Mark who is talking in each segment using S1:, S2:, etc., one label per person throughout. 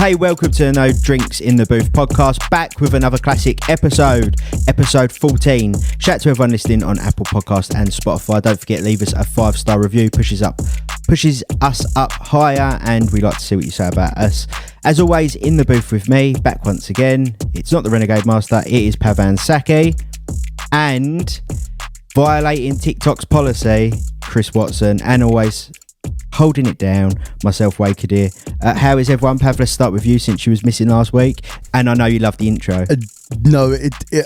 S1: Hey, welcome to the No Drinks in the Booth podcast, back with another classic episode 14. Shout out to everyone listening on Apple Podcast and Spotify. Don't forget, leave us a 5-star review, pushes us up higher, and we like to see what you say about us. As always, in the booth with me, back once again, it's not the Renegade Master, it is Pavan Saki, and violating TikTok's policy, Chris Watson, and always holding it down, myself, Wakadir. How is everyone? Pav, let's start with you since you was missing last week, and I know you loved the intro.
S2: No,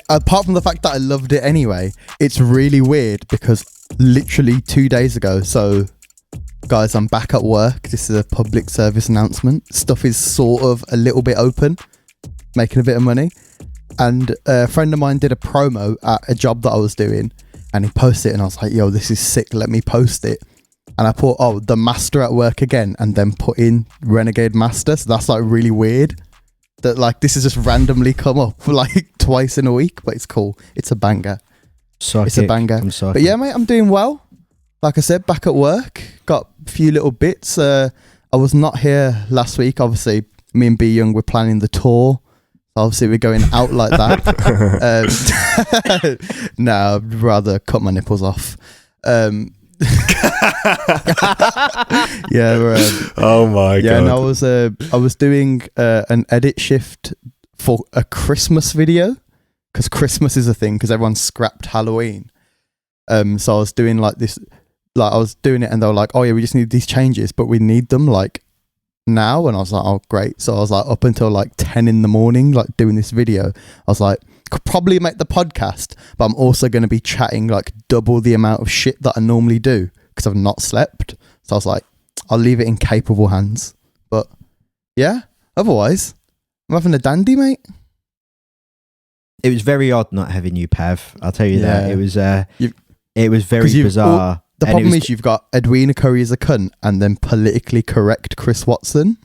S2: apart from the fact that I loved it anyway, it's really weird because literally 2 days ago, so guys, I'm back at work. This is a public service announcement. Stuff is sort of a little bit open, making a bit of money, and a friend of mine did a promo at a job that I was doing, and he posted it, and I was like, yo, this is sick, let me post it. And I put, the master at work again, and then put in Renegade Master. So that's like really weird that like this has just randomly come up like twice in a week, but it's cool. It's a banger.
S1: Psychic.
S2: It's a banger. But yeah, mate, I'm doing well. Like I said, back at work. Got a few little bits. I was not here last week. Obviously, me and B Young were planning the tour. Obviously, we're going out like that. No, I'd rather cut my nipples off.
S3: Oh my god!
S2: Yeah, and I was doing an edit shift for a Christmas video because Christmas is a thing because everyone scrapped Halloween. So I was doing like this, like I was doing it, and they were like, "Oh yeah, we just need these changes, but we need them like now." And I was like, "Oh great!" So I was like up until like 10 in the morning, like doing this video. I was like, could probably make the podcast, but I'm also going to be chatting like double the amount of shit that I normally do because I've not slept. So I was like, I'll leave it in capable hands. But yeah, otherwise, I'm having a dandy, mate.
S1: It was very odd not having you, Pav. I'll tell you that. It was very bizarre.
S2: The problem is you've got Edwina Curry as a cunt and then politically correct Chris Watson.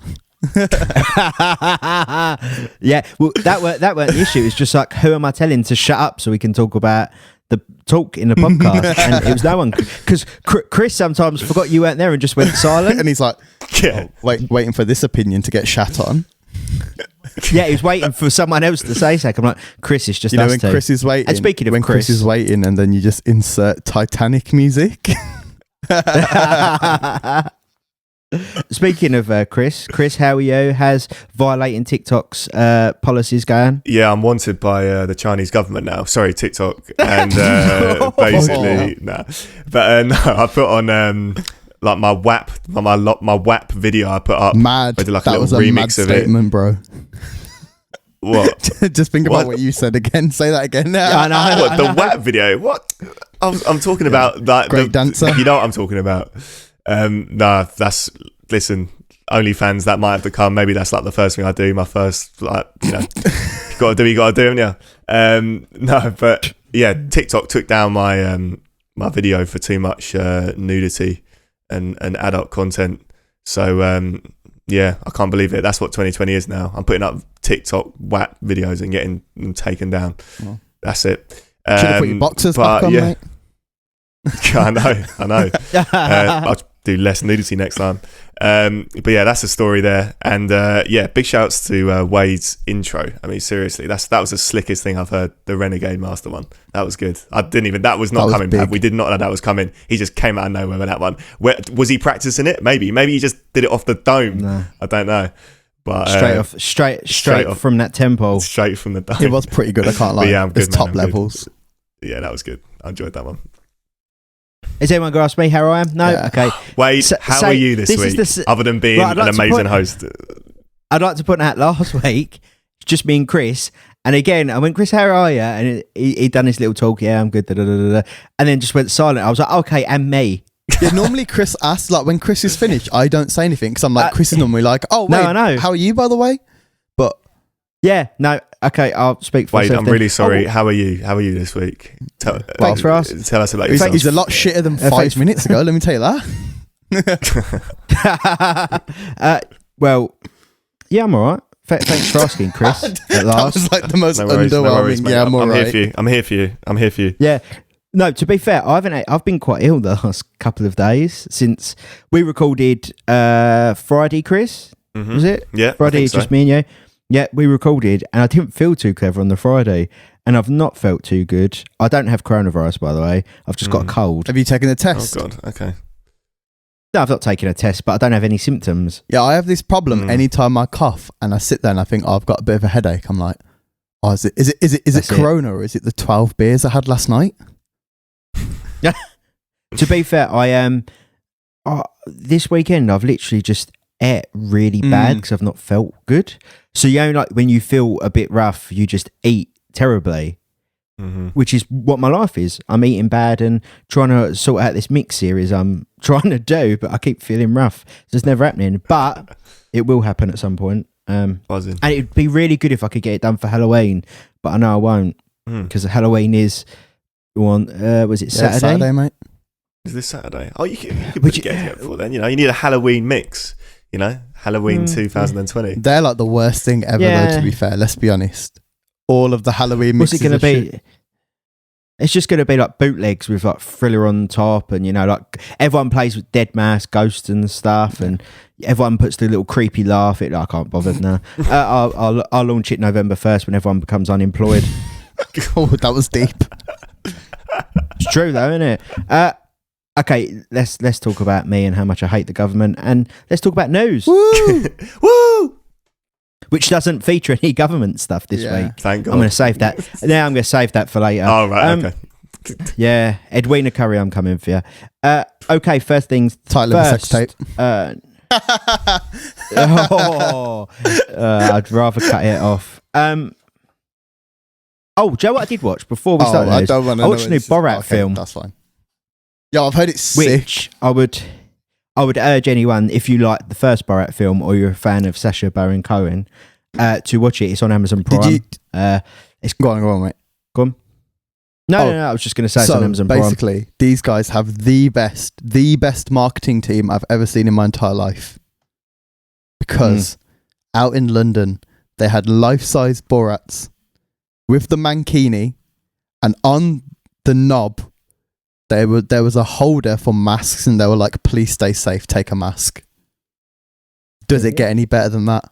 S1: Yeah, well, that weren't the issue. It's just like, who am I telling to shut up so we can talk about the talk in the podcast? And it was no one, because Chris sometimes forgot you weren't there and just went silent.
S2: And he's like, waiting for this opinion to get shat on.
S1: Yeah, he was waiting for someone else to say something. I'm like, Chris is just us
S2: when
S1: two.
S2: Chris is waiting.
S1: And speaking of
S2: when Chris is waiting, and then you just insert Titanic music.
S1: Speaking of Chris, how are you? How's violating TikTok's policies going?
S3: Yeah, I'm wanted by the Chinese government now. Sorry, TikTok. And basically, no. But no, I put on like my WAP video I put up.
S2: Mad.
S3: I did like
S2: that
S3: a
S2: was
S3: little
S2: a
S3: remix
S2: mad
S3: of
S2: statement, bro.
S3: What?
S2: Just think about what you said again. Say that again.
S1: I know.
S3: What, the WAP video? What? I'm talking about that.
S2: Great dancer.
S3: You know what I'm talking about. No, that's, listen, OnlyFans, that might have to come. Maybe that's like the first thing I do. My first, like, you know, you gotta do, haven't you? No, but yeah, TikTok took down my my video for too much nudity and adult content. So yeah, I can't believe it. That's what 2020 is now. I'm putting up TikTok WAP videos and getting them taken down. Well, that's it.
S2: Should have put your boxers back on, mate.
S3: I know. I'll do less nudity next time. But yeah, that's the story there. And yeah, big shouts to Wade's intro. I mean, seriously, that was the slickest thing I've heard. The Renegade Master one. That was good. That was not coming. We did not know that was coming. He just came out of nowhere with that one. Was he practicing it? Maybe he just did it off the dome. No. I don't know. But
S1: straight off from that temple.
S3: Straight from the dome.
S2: It was pretty good. I can't lie.
S3: But yeah, I'm good.
S2: It's top levels.
S3: Good. Yeah, that was good. I enjoyed that one.
S1: Is anyone going to ask me how I am? No? Yeah. Okay.
S3: Wade, how are you this week? Other than being an amazing host.
S1: I'd like to point out last week, just me and Chris. And again, I went, Chris, how are you? And he done his little talk. Yeah, I'm good. And then just went silent. I was like, okay, and me.
S2: Yeah, normally Chris asks, like when Chris is finished, I don't say anything because I'm like, Chris is normally like, oh, wait, no, I know. How are you, by the way? But
S1: yeah, no, okay, I'll speak for myself.
S3: I'm really sorry. How are you this week?
S1: Thanks for asking.
S3: Tell us about yourself.
S2: He's a lot shitter than 5 minutes ago, let me tell you that.
S1: Well, yeah, I'm all right. Thanks for asking, Chris. At last.
S2: That was like the most underwhelming. Yeah, I'm all right.
S3: I'm here for you.
S1: Yeah. No, to be fair, I've been quite ill the last couple of days since we recorded Friday, Chris. Was it?
S3: Yeah,
S1: Friday,
S3: I think
S1: it's just
S3: so.
S1: me and you. Yeah, we recorded, and I didn't feel too clever on the Friday, and I've not felt too good. I don't have coronavirus, by the way. I've just got a cold.
S2: Have you taken a
S3: Oh
S2: test?
S3: God. Okay.
S1: No, I've not taken a test, but I don't have any symptoms.
S2: Yeah, I have this problem
S3: Mm.
S2: anytime I cough and I sit there and I think, oh, I've got a bit of a headache. I'm like, oh, is it
S1: That's it.
S2: Corona or is it the 12 beers I had last night?
S1: To be fair, I am. This weekend, I've literally just ate really bad because I've not felt good. So you know, like when you feel a bit rough, you just eat terribly, which is what my life is. I'm eating bad and trying to sort out this mix series I'm trying to do, but I keep feeling rough. So it's never happening, but it will happen at some point.
S3: Buzzing.
S1: And it'd be really good if I could get it done for Halloween, but I know I won't because Halloween is on. Was it
S2: Yeah,
S1: Saturday?
S2: mate.
S3: Is this Saturday? Oh, you could
S1: Would
S3: put
S1: you-
S3: it together for then. You know, you need a Halloween mix. You know, Halloween 2020.
S2: They're like the worst thing ever, though,
S1: Yeah.
S2: to be fair. Let's be honest. All of the Halloween
S1: What's
S2: mixes
S1: it going to
S2: are
S1: be?
S2: shit.
S1: It's just going to be like bootlegs with like Thriller on top, and you know, like everyone plays with Dead Mouse, Ghosts, and stuff, and everyone puts the little creepy laugh. I can't bother now. I'll launch it November 1st when everyone becomes unemployed.
S2: Oh, that was deep.
S1: It's true though, isn't it? Okay, let's talk about me and how much I hate the government, and let's talk about news,
S2: Woo!
S3: Woo!
S1: which doesn't feature any government stuff this
S2: Yeah.
S1: week.
S3: Thank God.
S1: I'm going to save that. Now I'm going to save that for later.
S3: Oh, right. Okay.
S1: Yeah, Edwina Curry, I'm coming for you. Okay, first things
S2: Title of a sex
S1: first.
S2: tape.
S1: I'd rather cut it off. Oh, do you know what I did watch before we started?
S2: I
S1: this?
S2: don't want to
S1: I
S2: know.
S1: watched the new Borat film,
S2: That's fine. Yeah, I've heard it's sick.
S1: which I would urge anyone, if you like the first Borat film or you're a fan of Sacha Baron Cohen, to watch it. It's on Amazon Prime.
S2: Did you?
S1: It's
S2: Go on, mate.
S1: gone. No, I was just going to say it's on Amazon Prime.
S2: basically, these guys have the best marketing team I've ever seen in my entire life. Because out in London, they had life-size Borats with the mankini, and on the knob, there was a holder for masks, and they were like, "Please stay safe. Take a mask." Does it get any better than that?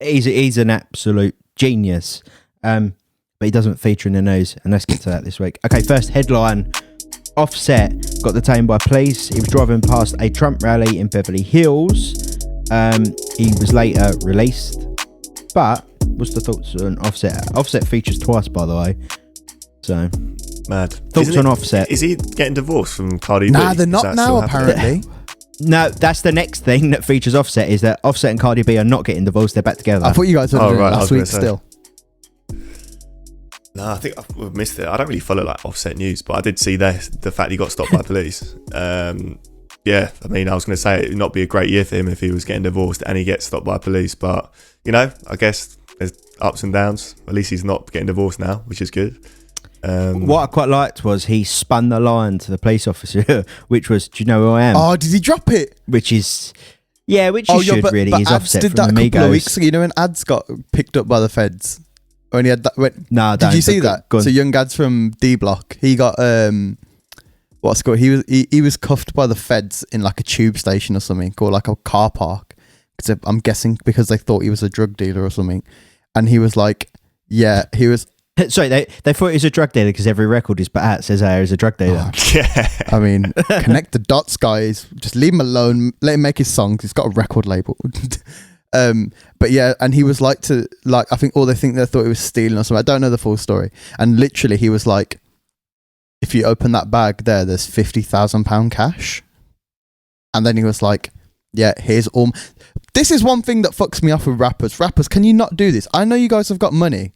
S1: He's an absolute genius, but he doesn't feature in the news, and let's get to that this week. Okay, first headline: Offset got detained by police. He was driving past a Trump rally in Beverly Hills. He was later released, but what's the thoughts on Offset? Offset features twice, by the way. So
S3: Mad.
S1: thoughts
S3: Isn't
S1: on
S3: it-
S1: Offset?
S3: Is he getting divorced from Cardi B?
S2: Nah, they're
S3: Is
S2: not
S3: that
S2: now.
S3: still happening?
S2: Apparently,
S1: No, that's the next thing that features Offset, is that Offset and Cardi B are not getting divorced. They're back together.
S2: I thought you guys were
S3: Oh,
S2: doing it
S3: right, I
S2: last
S3: was gonna
S2: week.
S3: say.
S2: Still,
S3: No, I think I've missed it. I don't really follow like Offset news, but I did see the fact he got stopped by police. Yeah, I mean, I was going to say it'd not be a great year for him if he was getting divorced and he gets stopped by police. But you know, I guess there's ups and downs. At least he's not getting divorced now, which is good.
S1: What I quite liked was he spun the line to the police officer, which was, "Do you know who I am?"
S2: oh, did he drop it?
S1: Which is, which you should really. He's
S2: Ads
S1: Offset
S2: did
S1: from
S2: that a couple of weeks
S1: Amigos.
S2: ago. You know when Ads got picked up by the feds? When he had that,
S1: No,
S2: did you see that?
S1: Go on.
S2: So young Ads from D Block, he got what's it called? He was cuffed by the feds in like a tube station or something, or like a car park. Because I'm guessing because they thought he was a drug dealer or something, and he was like, yeah, he was.
S1: Sorry, they thought he was a drug dealer because every record is Bat says he's a drug dealer.
S3: Yeah.
S2: I mean, connect the dots, guys. Just leave him alone. Let him make his songs. He's got a record label. But yeah, and he was like I think they thought he was stealing or something. I don't know the full story. And literally, he was like, if you open that bag there's £50,000 cash. And then he was like, yeah, here's all. This is one thing that fucks me off with rappers. Rappers, can you not do this? I know you guys have got money.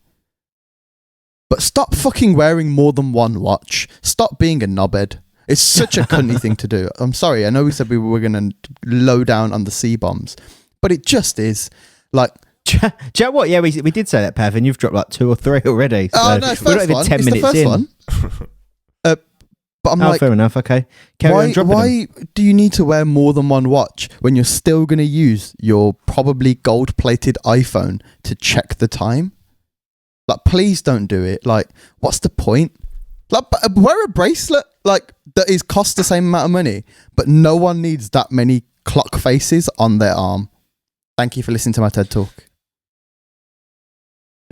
S2: But stop fucking wearing more than one watch. Stop being a knobhead. It's such a cunty thing to do. I'm sorry. I know we said we were going to low down on the C-bombs. But it just is like...
S1: Do you know what? Yeah, we did say that, Pav, and you've dropped like 2 or 3 already. So
S2: Oh, no, it's
S1: we're not
S2: first
S1: even
S2: one.
S1: 10
S2: It's the
S1: minutes
S2: first
S1: in.
S2: one. But I'm
S1: Oh,
S2: like,
S1: fair enough. Okay. Carry on dropping them.
S2: why do you need to wear more than one watch when you're still going to use your probably gold-plated iPhone to check the time? Like, please don't do it. Like, what's the point? Like, wear a bracelet like that is cost the same amount of money, but no one needs that many clock faces on their arm. Thank you for listening to my TED Talk.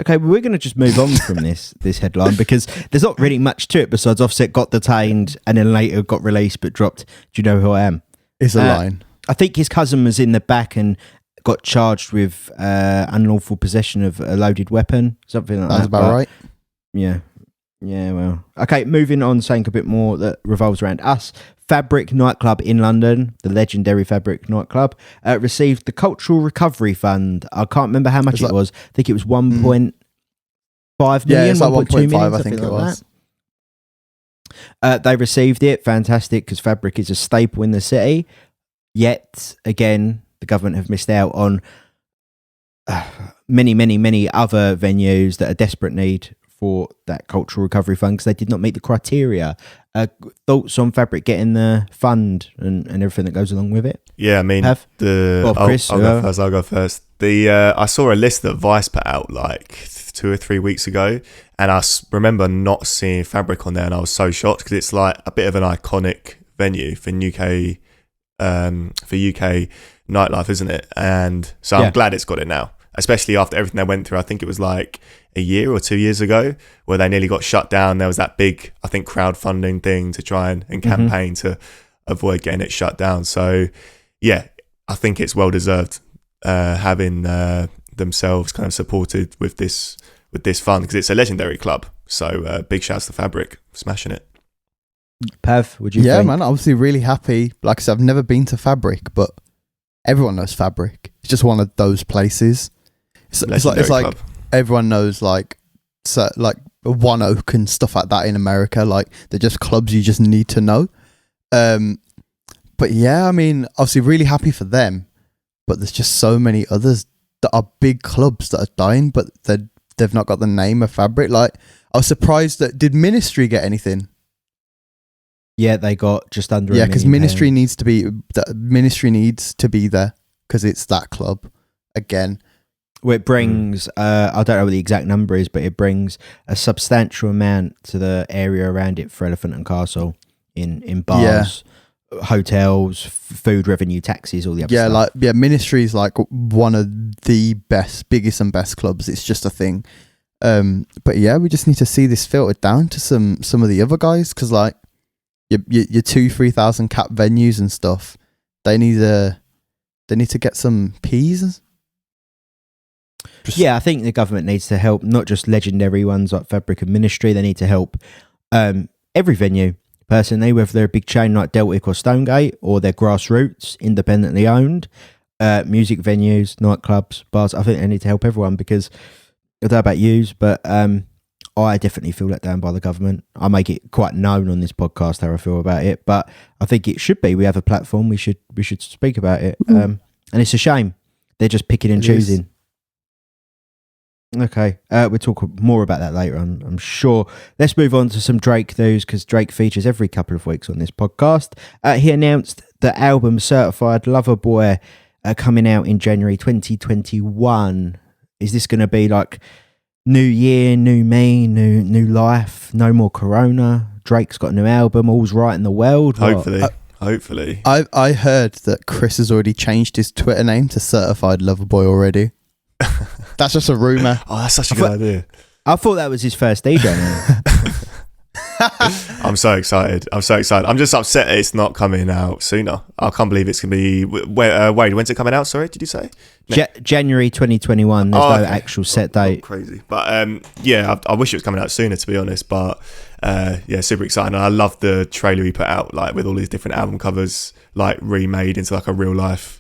S1: Okay, well, we're going to just move on from this headline because there's not really much to it besides Offset got detained and then later got released but dropped. Do you know who I am?
S2: Is a line.
S1: I think his cousin was in the back and got charged with unlawful possession of a loaded weapon, something like that.
S2: That's about right.
S1: Yeah. Yeah, well. Okay, moving on, saying a bit more that revolves around us. Fabric nightclub in London, the legendary Fabric nightclub, received the Cultural Recovery Fund. I can't remember how much it was. I think it was 1.5 million.
S2: Yeah, it's like
S1: 1.2 million,
S2: 1.5, I think it was.
S1: They received it. Fantastic, because Fabric is a staple in the city. Yet, again, the government have missed out on many, many, many other venues that are desperate need for that Cultural Recovery Fund because they did not meet the criteria. Thoughts on Fabric getting the fund and everything that goes along with it?
S3: Yeah, I mean,
S1: Chris,
S3: I'll go first. I saw a list that Vice put out like 2 or 3 weeks ago, and I remember not seeing Fabric on there, and I was so shocked because it's like a bit of an iconic venue for UK nightlife, isn't it? And so I'm glad it's got it now, especially after everything they went through. I think it was like a year or 2 years ago where they nearly got shut down. There was that big, I think, crowdfunding thing to try and campaign to avoid getting it shut down. So yeah, I think it's well deserved having themselves kind of supported with this fund because it's a legendary club. So big shouts to Fabric, smashing it.
S1: Pav, would you think?
S2: Yeah, man, obviously really happy. Like I said, I've never been to Fabric, but everyone knows Fabric. It's just one of those places. It's like everyone knows like One Oak and stuff like that in America. Like they're just clubs you just need to know. But yeah, I mean, obviously really happy for them. But there's just so many others that are big clubs that are dying, but they've not got the name of Fabric. Like I was surprised that did Ministry get anything?
S1: Yeah, they got just under.
S2: Yeah, because Ministry needs to be there because it's that club again.
S1: Well, it brings, I don't know what the exact number is, but it brings a substantial amount to the area around it for Elephant and Castle in bars, hotels, food revenue, taxis, all the other stuff.
S2: Ministry is like one of the biggest and best clubs. It's just a thing. But yeah, we just need to see this filtered down to some of the other guys because like your 2,000-3,000 cap venues and stuff, they need to get some peas.
S1: I think the government needs to help, not just legendary ones like Fabric and Ministry. They need to help every venue, personally, whether they're a big chain like Deltic or Stonegate, or they're grassroots, independently owned, music venues, nightclubs, bars. I think they need to help everyone because, I don't know about yous, but I definitely feel let down by the government. I make it quite known on this podcast how I feel about it, but I think it should be. We have a platform. We should speak about it. And it's a shame. They're just picking and choosing. Okay, we'll talk more about that later on, I'm sure. Let's move on to some Drake news because Drake features every couple of weeks on this podcast. He announced the album Certified Lover Boy coming out in January 2021. Is this going to be like new year, new me, new life, no more corona? Drake's got a new album, all's right in the world.
S3: Hopefully.
S2: I heard that Chris has already changed his Twitter name to Certified Lover Boy already. That's just a rumour.
S3: Oh, that's such a good idea.
S1: I thought that was his first DJ name.
S3: I'm so excited. I'm just upset it's not coming out sooner. I can't believe it's going to be... Wait, when's it coming out, sorry, did you say?
S1: January 2021. There's no actual set date.
S3: Crazy. But I wish it was coming out sooner, to be honest. But super exciting. And I love the trailer he put out, like with all these different album covers, like remade into like a real life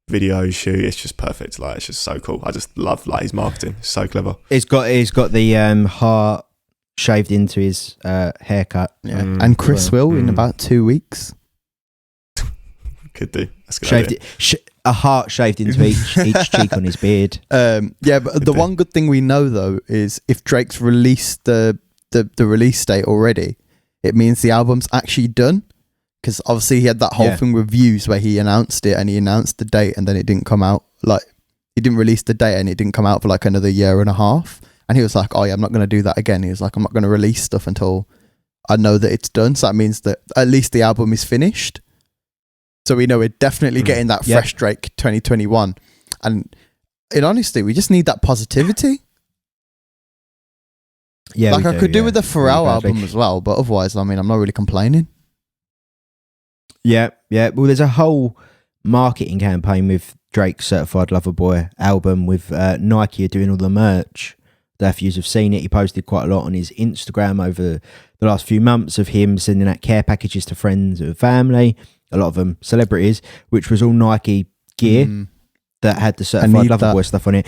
S3: video shoot. It's just perfect. Like it's just so cool. I just love like his marketing. It's so clever.
S1: He's got the heart shaved into his haircut.
S2: Yeah. And Chris will in about 2 weeks.
S3: Could do. That's good.
S1: A heart shaved into each cheek on his beard.
S2: But the one good thing we know though is if Drake's released the release date already, it means the album's actually done. Because obviously he had that whole thing with Views where he announced it and he announced the date and then it didn't come out. Like he didn't release the date and it didn't come out for like another year and a half. And he was like, oh yeah, I'm not going to do that again. He was like, I'm not going to release stuff until I know that it's done. So that means that at least the album is finished. So we know we're definitely getting that fresh Drake 2021. And in honesty, we just need that positivity.
S1: Yeah,
S2: like I could do with the Pharrell album as well, but otherwise, I mean, I'm not really complaining.
S1: Yeah. Well, there's a whole marketing campaign with Drake's Certified Lover Boy album with Nike are doing all the merch. If you have seen it, he posted quite a lot on his Instagram over the last few months of him sending out care packages to friends and family, a lot of them celebrities, which was all Nike gear that had the Certified Lover Boy stuff on it.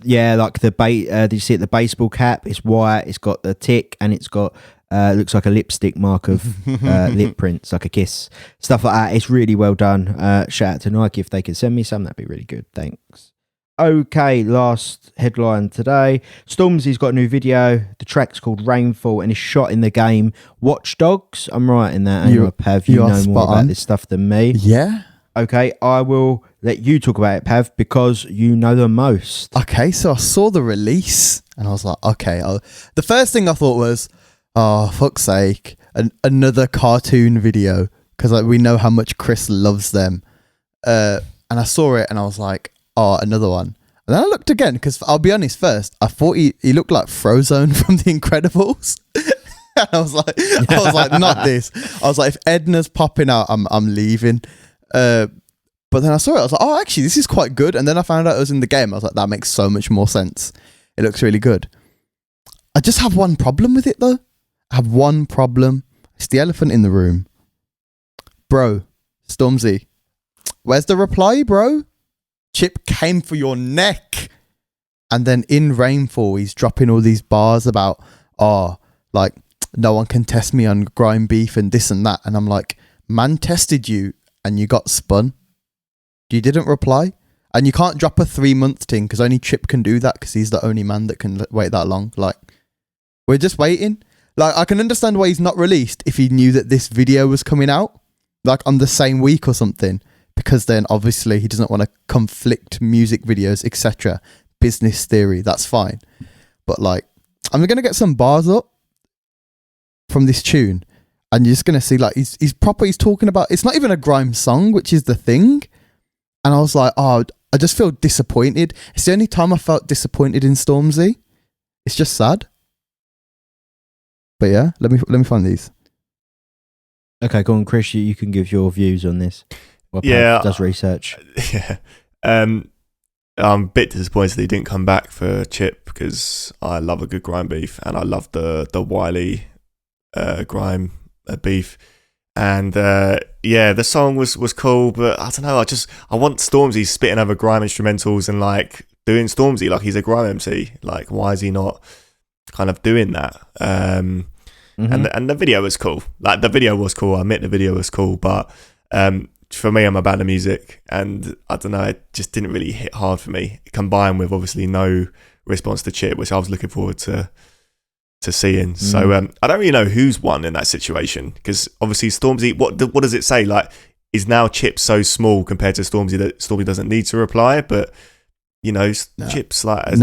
S1: Yeah, like did you see it? The baseball cap, it's white, it's got the tick, and it's got looks like a lipstick mark of lip prints, like a kiss, stuff like that. It's really well done. Shout out to Nike. If they could send me some, that'd be really good. Thanks. Okay, last headline today. Stormzy's got a new video. The track's called Rainfall and is shot in the game Watch Dogs. I'm right in that. Pav, you know more about this stuff than me.
S2: Yeah.
S1: Okay, I will let you talk about it, Pav, because you know the most.
S2: Okay, so I saw the release and I was like, okay. The first thing I thought was, oh, fuck's sake, another cartoon video, because we know how much Chris loves them. And I saw it and I was like, oh, another one. And then I looked again, because I'll be honest, first, I thought he looked like Frozone from The Incredibles. And I was like, not this. I was like, if Edna's popping out, I'm leaving. But then I saw it, I was like, oh, actually, this is quite good. And then I found out it was in the game. I was like, that makes so much more sense. It looks really good. I just have one problem with it, though. I have one problem. It's the elephant in the room. Bro, Stormzy, where's the reply, bro? Chip came for your neck. And then in Rainfall, he's dropping all these bars about, like, no one can test me on grime beef and this and that. And I'm like, man tested you and you got spun. You didn't reply. And you can't drop a 3-month thing because only Chip can do that because he's the only man that can wait that long. Like, we're just waiting. Like, I can understand why he's not released if he knew that this video was coming out, like on the same week or something, because then obviously he doesn't want to conflict music videos, etc. Business theory, that's fine. But like, I'm going to get some bars up from this tune and you're just going to see like he's talking about, it's not even a grime song, which is the thing. And I was like, I just feel disappointed. It's the only time I felt disappointed in Stormzy. It's just sad. But yeah, let me find these.
S1: Okay, go on, Chris. You can give your views on this.
S3: Yeah,
S1: does research.
S3: Yeah, I'm a bit disappointed that he didn't come back for Chip because I love a good grime beef and I love the Wiley grime beef. And the song was cool, but I don't know. I want Stormzy spitting over grime instrumentals and like doing Stormzy like he's a grime MC. Like, why is he not kind of doing that? And the video was cool. Like, the video was cool. I admit the video was cool, but for me, I'm a band of music, and I don't know. It just didn't really hit hard for me. Combined with obviously no response to Chip, which I was looking forward to seeing. So I don't really know who's won in that situation because obviously Stormzy, what does it say? Like, is now Chip so small compared to Stormzy that Stormzy doesn't need to reply? But you know, Chip's like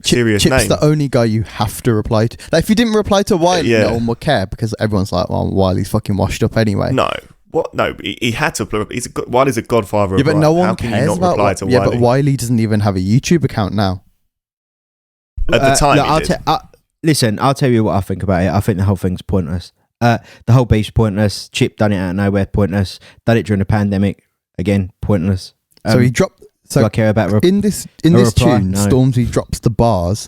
S3: serious
S2: Chip's
S3: name.
S2: the only guy you have to reply to. Like, if you didn't reply to Wiley, no one would care because everyone's like, well, Wiley's fucking washed up anyway.
S3: No. What? No, he had to. Wiley's a godfather.
S2: Yeah, but no one
S3: How can
S2: cares
S3: you not reply to Wiley?
S2: Yeah, but Wiley doesn't even have a YouTube account now.
S3: At the time,
S1: listen, I'll tell you what I think about it. I think the whole thing's pointless. The whole beef's pointless. Chip done it out of nowhere, pointless. Done it during the pandemic, again, pointless.
S2: So he dropped. So
S1: do I care about
S2: in this tune, no. Stormzy drops the bars.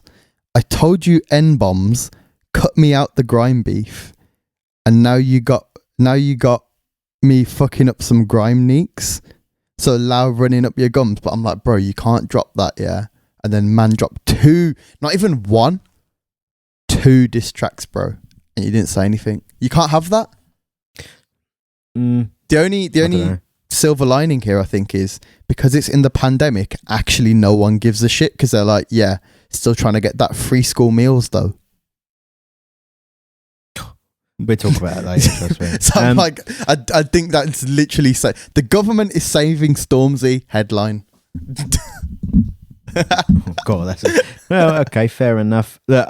S2: I told you N-bombs, cut me out the grime beef, and now you got me fucking up some grime neeks. So loud running up your gums, but I'm like, bro, you can't drop that, yeah. And then man dropped 2, not even 1, 2 diss tracks, bro, and you didn't say anything. You can't have that. The only silver lining here, I think, is because it's in the pandemic, actually no one gives a shit because they're like, yeah, still trying to get that free school meals though.
S1: We'll talk about it later, trust me.
S2: So I'm like, I think that's literally the government is saving Stormzy headline.
S1: Oh, God, well, okay, fair enough. Look,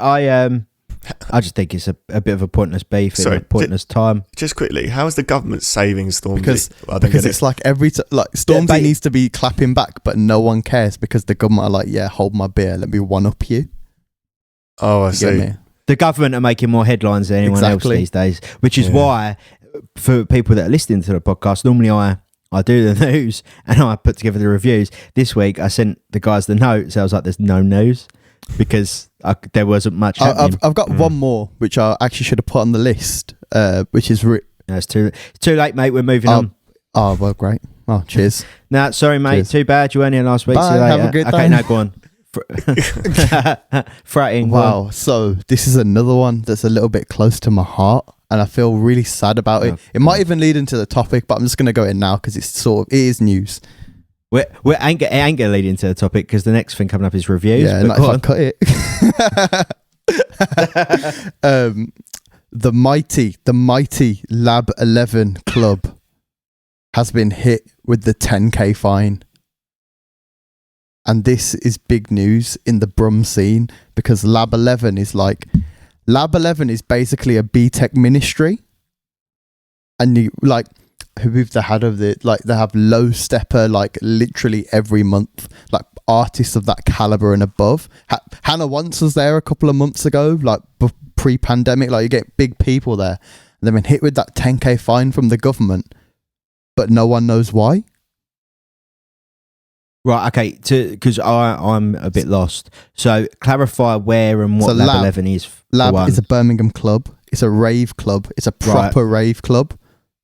S1: I just think it's a bit of a pointless beef
S3: Sorry,
S1: and a pointless time.
S3: Just quickly, how is the government saving Stormzy?
S2: Because
S3: I don't get
S2: it's
S3: it.
S2: like like Stormzy
S1: but-
S2: needs to be clapping back, but no one cares because the government are like, yeah, hold my beer, let me one up you.
S3: Oh, I
S2: You get
S3: see.
S2: me?
S1: The government are making more headlines than anyone
S2: Exactly.
S1: else these days, which is
S3: Yeah.
S1: why, for people that are listening to the podcast, normally I do the news and I put together the reviews. This week I sent the guys the notes. I was like, "There's no news," because there wasn't much happening.
S2: I've got one more which I actually should have put on the list, which is
S1: No, it's too late, mate. We're moving on.
S2: oh well, great. Oh, cheers.
S1: No, sorry, mate.
S2: Cheers.
S1: Too bad. You weren't here last week.
S2: Bye,
S1: See you later.
S2: have a good
S1: okay,
S2: day.
S1: now go on. Fratting. go on.
S2: Wow. So this is another one that's a little bit close to my heart, and I feel really sad about it.
S1: Oh,
S2: It might even lead into the topic, but I'm just going to go in now because it is news.
S1: It ain't going to lead into the topic because the next thing coming up is reviews.
S2: Yeah,
S1: but
S2: not
S1: go
S2: if I
S1: on.
S2: cut it. The mighty Lab 11 club has been hit with the 10k fine. And this is big news in the Brum scene because Lab 11 is basically a BTEC ministry. And you like who've they had of it, like they have Low Stepper like literally every month, like artists of that caliber and above. Hannah Once was there a couple of months ago, like pre-pandemic. Like you get big people there, and they've been hit with that 10k fine from the government, but no one knows why.
S1: Right, okay, because I'm a bit lost. So clarify where and what
S2: So
S1: Lab
S2: Lab-
S1: 11 is. For
S2: Lab
S1: one.
S2: is a Birmingham club. It's a rave club. It's a proper rave club.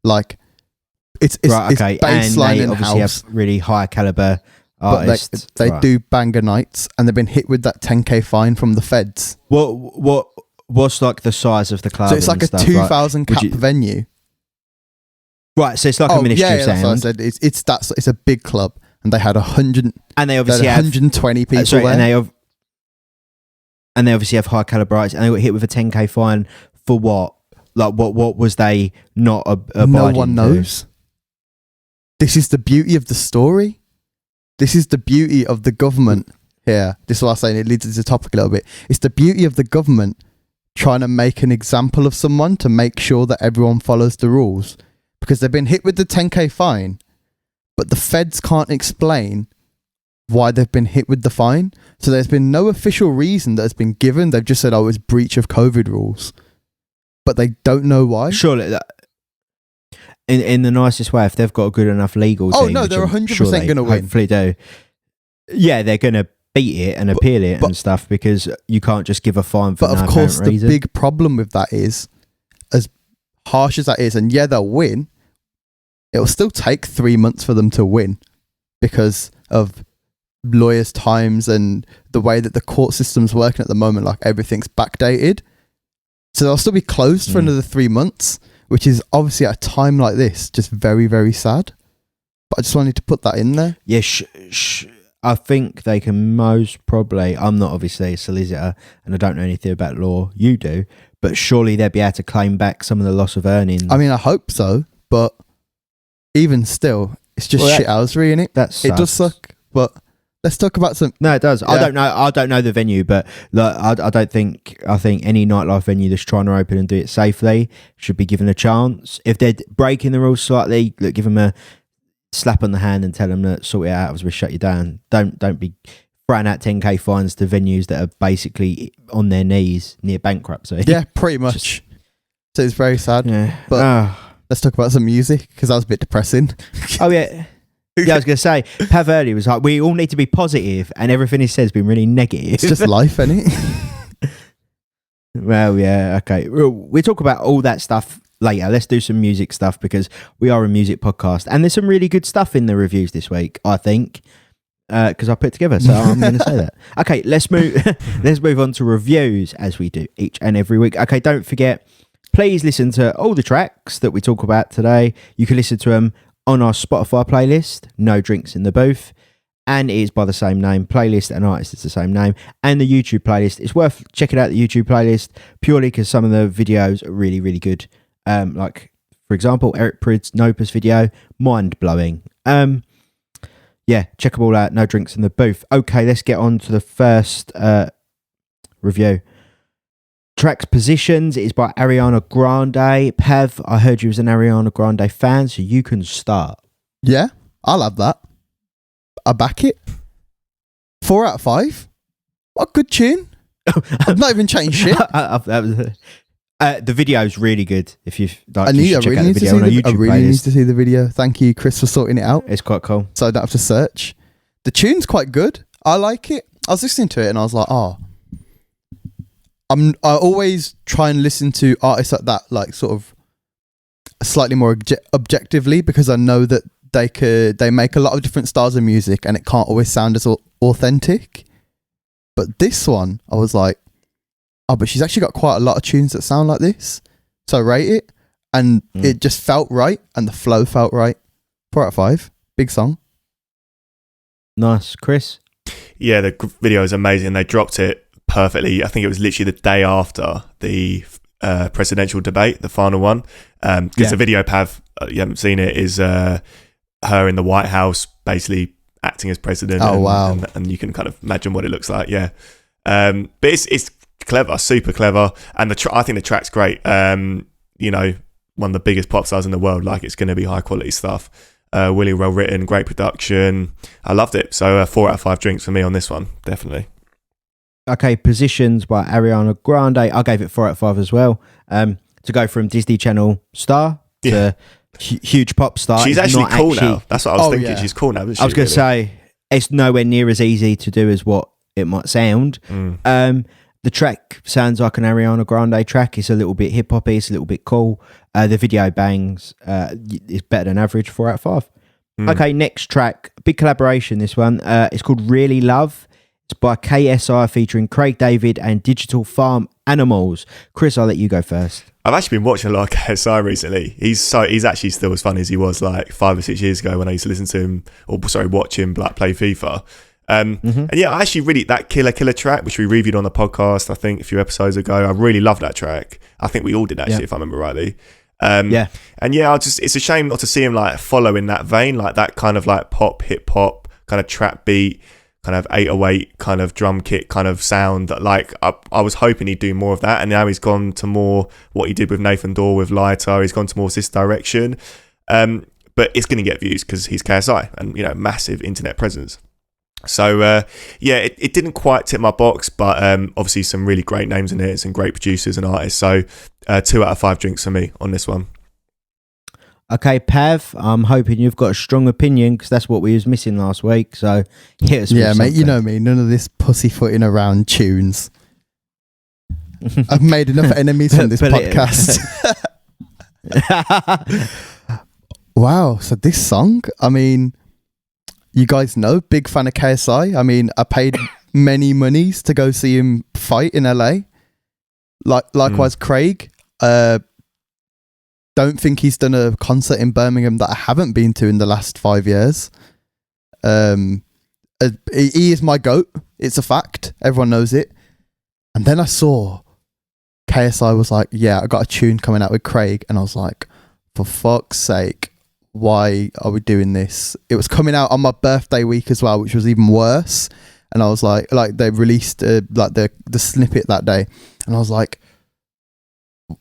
S2: Like it's
S1: right, okay,
S2: it's baseline
S1: and they
S2: and
S1: obviously
S2: house.
S1: have really high caliber
S2: But
S1: artists.
S2: they
S1: Right.
S2: do banger nights, and they've been hit with that 10k fine from the feds.
S1: What's like the size of the club?
S2: So it's like
S1: and
S2: a
S1: stuff,
S2: 2,000
S1: Would
S2: cap
S1: you-
S2: venue.
S1: Right, so it's like a Ministry of
S2: that's what I
S1: Sound,
S2: said. It's a big club, and they had 100,
S1: and they
S2: they had
S1: obviously have
S2: 120 people
S1: sorry,
S2: there.
S1: and they obviously have high caliber artists, and they got hit with a 10k fine for what? Like what was they not abiding
S2: No one
S1: to?
S2: knows. This is the beauty of the story. This is the beauty of the government here. This is what I'm saying. It leads into the topic a little bit. It's the beauty of the government trying to make an example of someone to make sure that everyone follows the rules, because they've been hit with the 10k fine, but the feds can't explain why they've been hit with the fine. So there's been no official reason that has been given. They've just said, oh, it's breach of COVID rules, but they don't know why.
S1: Surely that. In the nicest way, if they've got a good enough legal team,
S2: Oh, no,
S1: which
S2: they're
S1: I'm
S2: 100%
S1: sure they
S2: gonna win.
S1: Hopefully do. Yeah, they're going to beat it and appeal it
S2: but-
S1: and stuff, because you can't just give a fine for
S2: But
S1: no
S2: of course,
S1: apparent
S2: the
S1: reason.
S2: big problem with that is, as harsh as that is, and yeah, they'll win, it'll still take 3 months for them to win because of lawyers' times and the way that the court system's working at the moment. Like everything's backdated. So they'll still be closed for
S1: Mm.
S2: another 3 months, which is obviously at a time like this, just very, very sad. But I just wanted to put that in there.
S1: Yeah, I think they can most probably. I'm not obviously a solicitor and I don't know anything about law. You do, but surely they'll be able to claim back some of the loss of earnings.
S2: I mean, I hope so, but even still, it's just
S1: Well, that-
S2: shithousery, innit?
S1: That's
S2: It does suck, but let's talk about some.
S1: No, it does. I
S2: Yeah.
S1: don't know. I don't know the venue, but like, I don't think. I think any nightlife venue that's trying to open and do it safely should be given a chance. If they're breaking the rules slightly, look, give them a slap on the hand and tell them to sort it out, as we shut you down. Don't be throwing out 10k fines to venues that are basically on their knees near bankruptcy.
S2: Yeah, pretty much. So it's very sad.
S1: Yeah.
S2: But-
S1: Ah.
S2: Let's talk about some music because that was a bit depressing.
S1: Oh yeah. Yeah, I was gonna say, Pav earlier was like, we all need to be positive, and everything he says has been really negative.
S2: It's just life, isn't it?
S1: Well, yeah, okay. We'll talk about all that stuff later. Let's do some music stuff because we are a music podcast, and there's some really good stuff in the reviews this week, I think, because I put together. So I'm going to say that. Okay, let's move. Let's move on to reviews as we do each and every week. Okay, don't forget. Please listen to all the tracks that we talk about today. You can listen to them on our Spotify playlist, No Drinks in the Booth, and it is by the same name. Playlist and artist is the same name. And the YouTube playlist, it's worth checking out the YouTube playlist purely because some of the videos are really, really good. Like, for example, Eric Prid's Nopus video, mind-blowing. Yeah, check them all out, No Drinks in the Booth. Okay, let's get on to the first review. track's Positions is by Ariana Grande. Pav, I heard you was an Ariana Grande fan, so you can start.
S2: Yeah, I'll have that. I back it. 4 out of 5. What a good tune. I've not even changed shit.
S1: The video's really good. If you like,
S2: I really need to see the video. Thank you, Chris, for sorting it out.
S1: It's quite cool.
S2: So I don't have to search. The tune's quite good. I like it. I was listening to it and I was like, I always try and listen to artists like that, like sort of slightly more objectively, because I know that they make a lot of different styles of music and it can't always sound as authentic. But this one, I was like, but she's actually got quite a lot of tunes that sound like this. So I rate it, and it just felt right, and the flow felt right. 4 out of 5. Big song.
S1: Nice. Chris?
S3: Yeah, the video is amazing. They dropped it perfectly. I think it was literally the day after the presidential debate, the final one. Because the video, Pav, you haven't seen it, is her in the White House basically acting as president.
S2: Oh, wow.
S3: And you can kind of imagine what it looks like, yeah. But it's clever, super clever. And I think the track's great. One of the biggest pop stars in the world, like it's going to be high quality stuff. Really well written, great production. I loved it. So 4 out of 5 drinks for me on this one, definitely.
S1: Okay, Positions by Ariana Grande. I gave it 4 out of 5 as well. To go from Disney Channel star to huge pop star.
S3: She's actually cool now. That's what I was thinking. Yeah. She's cool now.
S1: I was going to say, it's nowhere near as easy to do as what it might sound. The track sounds like an Ariana Grande track. It's a little bit hip hoppy. It's a little bit cool. The video bangs. It's better than average. 4 out of 5. Okay, next track. Big collaboration, this one. It's called Really Love. It's by KSI featuring Craig David and Digital Farm Animals. Chris, I'll let you go first.
S3: I've actually been watching a lot of KSI recently. He's actually still as funny as he was like 5 or 6 years ago when I used to listen to him, watch him play FIFA. And yeah, I actually really, that Killer track, which we reviewed on the podcast, I think a few episodes ago, I really love that track. I think we all did actually, if I remember rightly. And yeah, it's a shame not to see him like follow in that vein, like that kind of like pop, hip hop, kind of trap beat, kind of 808 kind of drum kit kind of sound that like I was hoping he'd do more of that, and now he's gone to more what he did with Nathan Dorr with Lighter. He's gone to more this direction, but it's going to get views because he's KSI and massive internet presence. So it didn't quite tip my box, but obviously some really great names in it, some great producers and artists. So 2 out of 5 drinks for me on this one.
S1: Okay, Pav, I'm hoping you've got a strong opinion because that's what we was missing last week. So hit us with something.
S2: Mate, you know me. None of this pussyfooting around tunes. I've made enough enemies from this podcast. Wow. So this song, I mean, you guys know, big fan of KSI. I mean, I paid many monies to go see him fight in LA. Likewise, Craig. Don't think he's done a concert in Birmingham that I haven't been to in the last 5 years. He is my GOAT. It's a fact. Everyone knows it. And then I saw KSI was like, I got a tune coming out with Craig. And I was like, for fuck's sake, why are we doing this? It was coming out on my birthday week as well, which was even worse. And I was like they released the snippet that day. And I was like,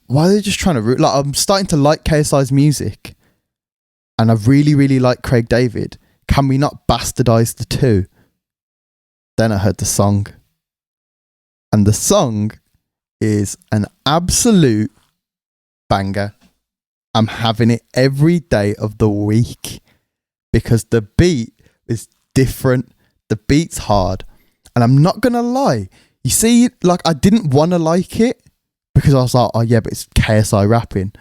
S2: why are they just trying to I'm starting to like KSI's music and I really, really like Craig David. Can we not bastardize the two? Then I heard the song. And the song is an absolute banger. I'm having it every day of the week because the beat is different. The beat's hard. And I'm not going to lie. You see, I didn't want to like it because I was like, oh yeah, but it's KSI rapping.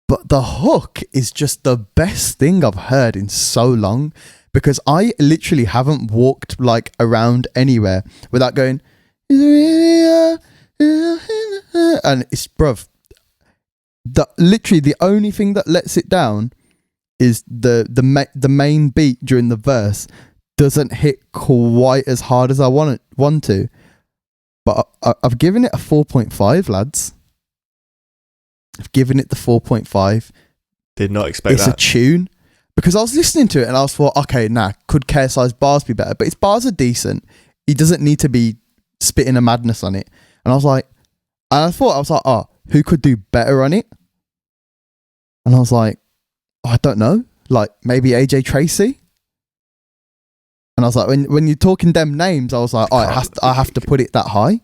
S2: But the hook is just the best thing I've heard in so long because I literally haven't walked around anywhere without going, and it's, bruv, literally the only thing that lets it down is the main beat during the verse doesn't hit quite as hard as I want to. But I've given it a 4.5, lads. I've given it the 4.5.
S3: Did not expect that.
S2: It's a tune. Because I was listening to it and I was thought, okay, could KSI's bars be better? But his bars are decent. He doesn't need to be spitting a madness on it. And I was like, And I was like, oh, who could do better on it? And I was like, oh, I don't know. Like, maybe AJ Tracey? And I was like, when you're talking them names, I was like, oh, I have to put it that high.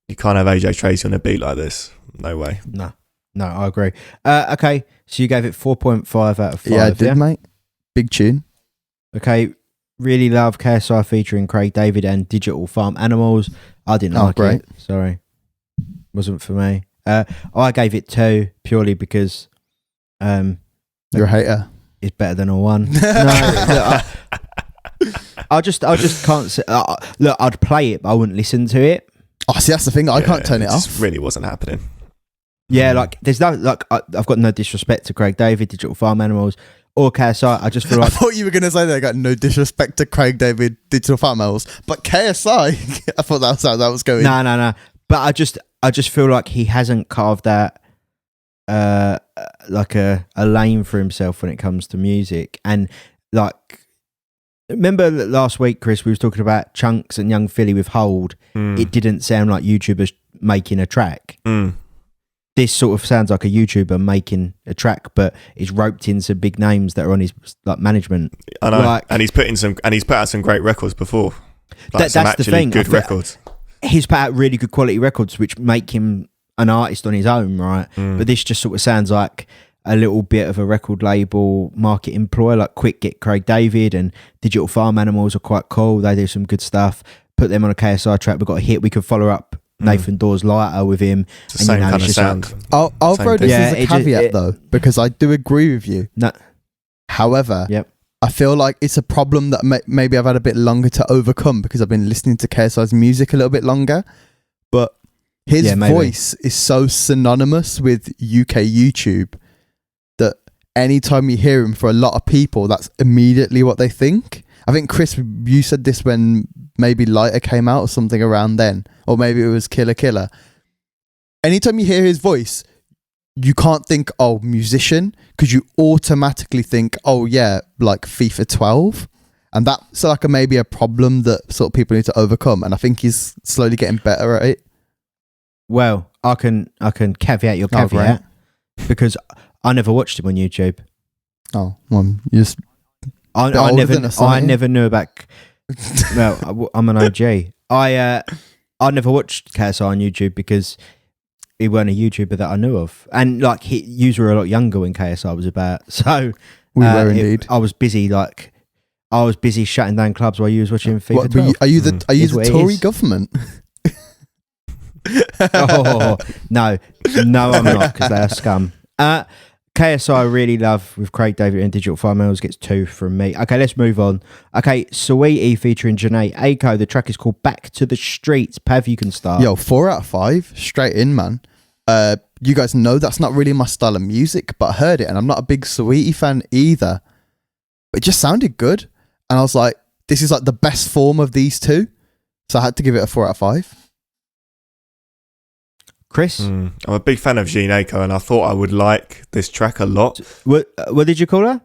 S3: You can't have AJ Tracey on a beat like this. No way.
S1: No, I agree. Okay, so you gave it 4.5 out of 5.
S2: Yeah, I did, mate. Big tune.
S1: Okay, really love KSI featuring Craig David and Digital Farm Animals. I didn't like it. Sorry. Wasn't for me. I gave it 2 purely because
S2: you're a hater.
S1: It's better than a 1. No, I just can't say, look, I'd play it, but I wouldn't listen to it.
S2: Oh, see, that's the thing. I can't turn it off.
S3: Just really wasn't happening.
S1: Yeah, like there's no like I've got no disrespect to Craig David, Digital Farm Animals, or KSI. I just feel like
S2: I thought you were going to say that I got no disrespect to Craig David, Digital Farm Animals, but KSI. I thought that's how that was going.
S1: No. But I just feel like he hasn't carved out like a lane for himself when it comes to music. And like, remember last week, Chris, we was talking about Chunks and Young Philly with Hold. It didn't sound like YouTubers making a track. This sort of sounds like a YouTuber making a track, but it's roped in some big names that are on his like management.
S3: I know, like, and he's put out some great records before. Like
S1: that's the thing.
S3: Good records.
S1: He's put out really good quality records, which make him an artist on his own, right? But this just sort of sounds like a little bit of a record label market employ. Like, quick, get Craig David and Digital Farm Animals are quite cool. They do some good stuff. Put them on a KSI track. We've got a hit. We could follow up Nathan Dawes Lighter with him.
S3: It's the same kind of sound.
S2: Like, I'll throw this as a caveat though, because I do agree with you.
S1: No.
S2: However, I feel like it's a problem that maybe I've had a bit longer to overcome because I've been listening to KSI's music a little bit longer. But his voice is so synonymous with UK YouTube that anytime you hear him, for a lot of people, that's immediately what they think. I think, Chris, you said this when maybe Lighter came out or something around then, or maybe it was Killer Killer. Anytime you hear his voice, you can't think, oh, musician, because you automatically think, oh yeah, like FIFA 12. And that's like maybe a problem that sort of people need to overcome. And I think he's slowly getting better at it.
S1: Well, I can caveat your caveat because I never watched him on YouTube.
S2: Oh, well, you just
S1: I never knew about. Well, I'm an OG. I never watched KSI on YouTube because he weren't a YouTuber that I knew of, and like you were a lot younger when KSI was about. So
S2: we were indeed.
S1: I was busy shutting down clubs while you was watching FIFA 12.
S2: Are you the Tory government?
S1: Oh no, I'm not, because they are scum. KSI I really love with Craig David and Digital Farm Animals gets 2 from me. Okay, let's move on. Okay, Saweetie featuring Janae Aiko. The track is called Back to the Streets. Pav, you can start.
S2: Yo, 4 out of 5. Straight in, man. You guys know that's not really my style of music, but I heard it and I'm not a big Saweetie fan either. But it just sounded good. And I was like, this is like the best form of these two. So I had to give it a 4 out of 5.
S1: Chris?
S3: I'm a big fan of Jean Aiko, and I thought I would like this track a lot.
S1: What did you call her?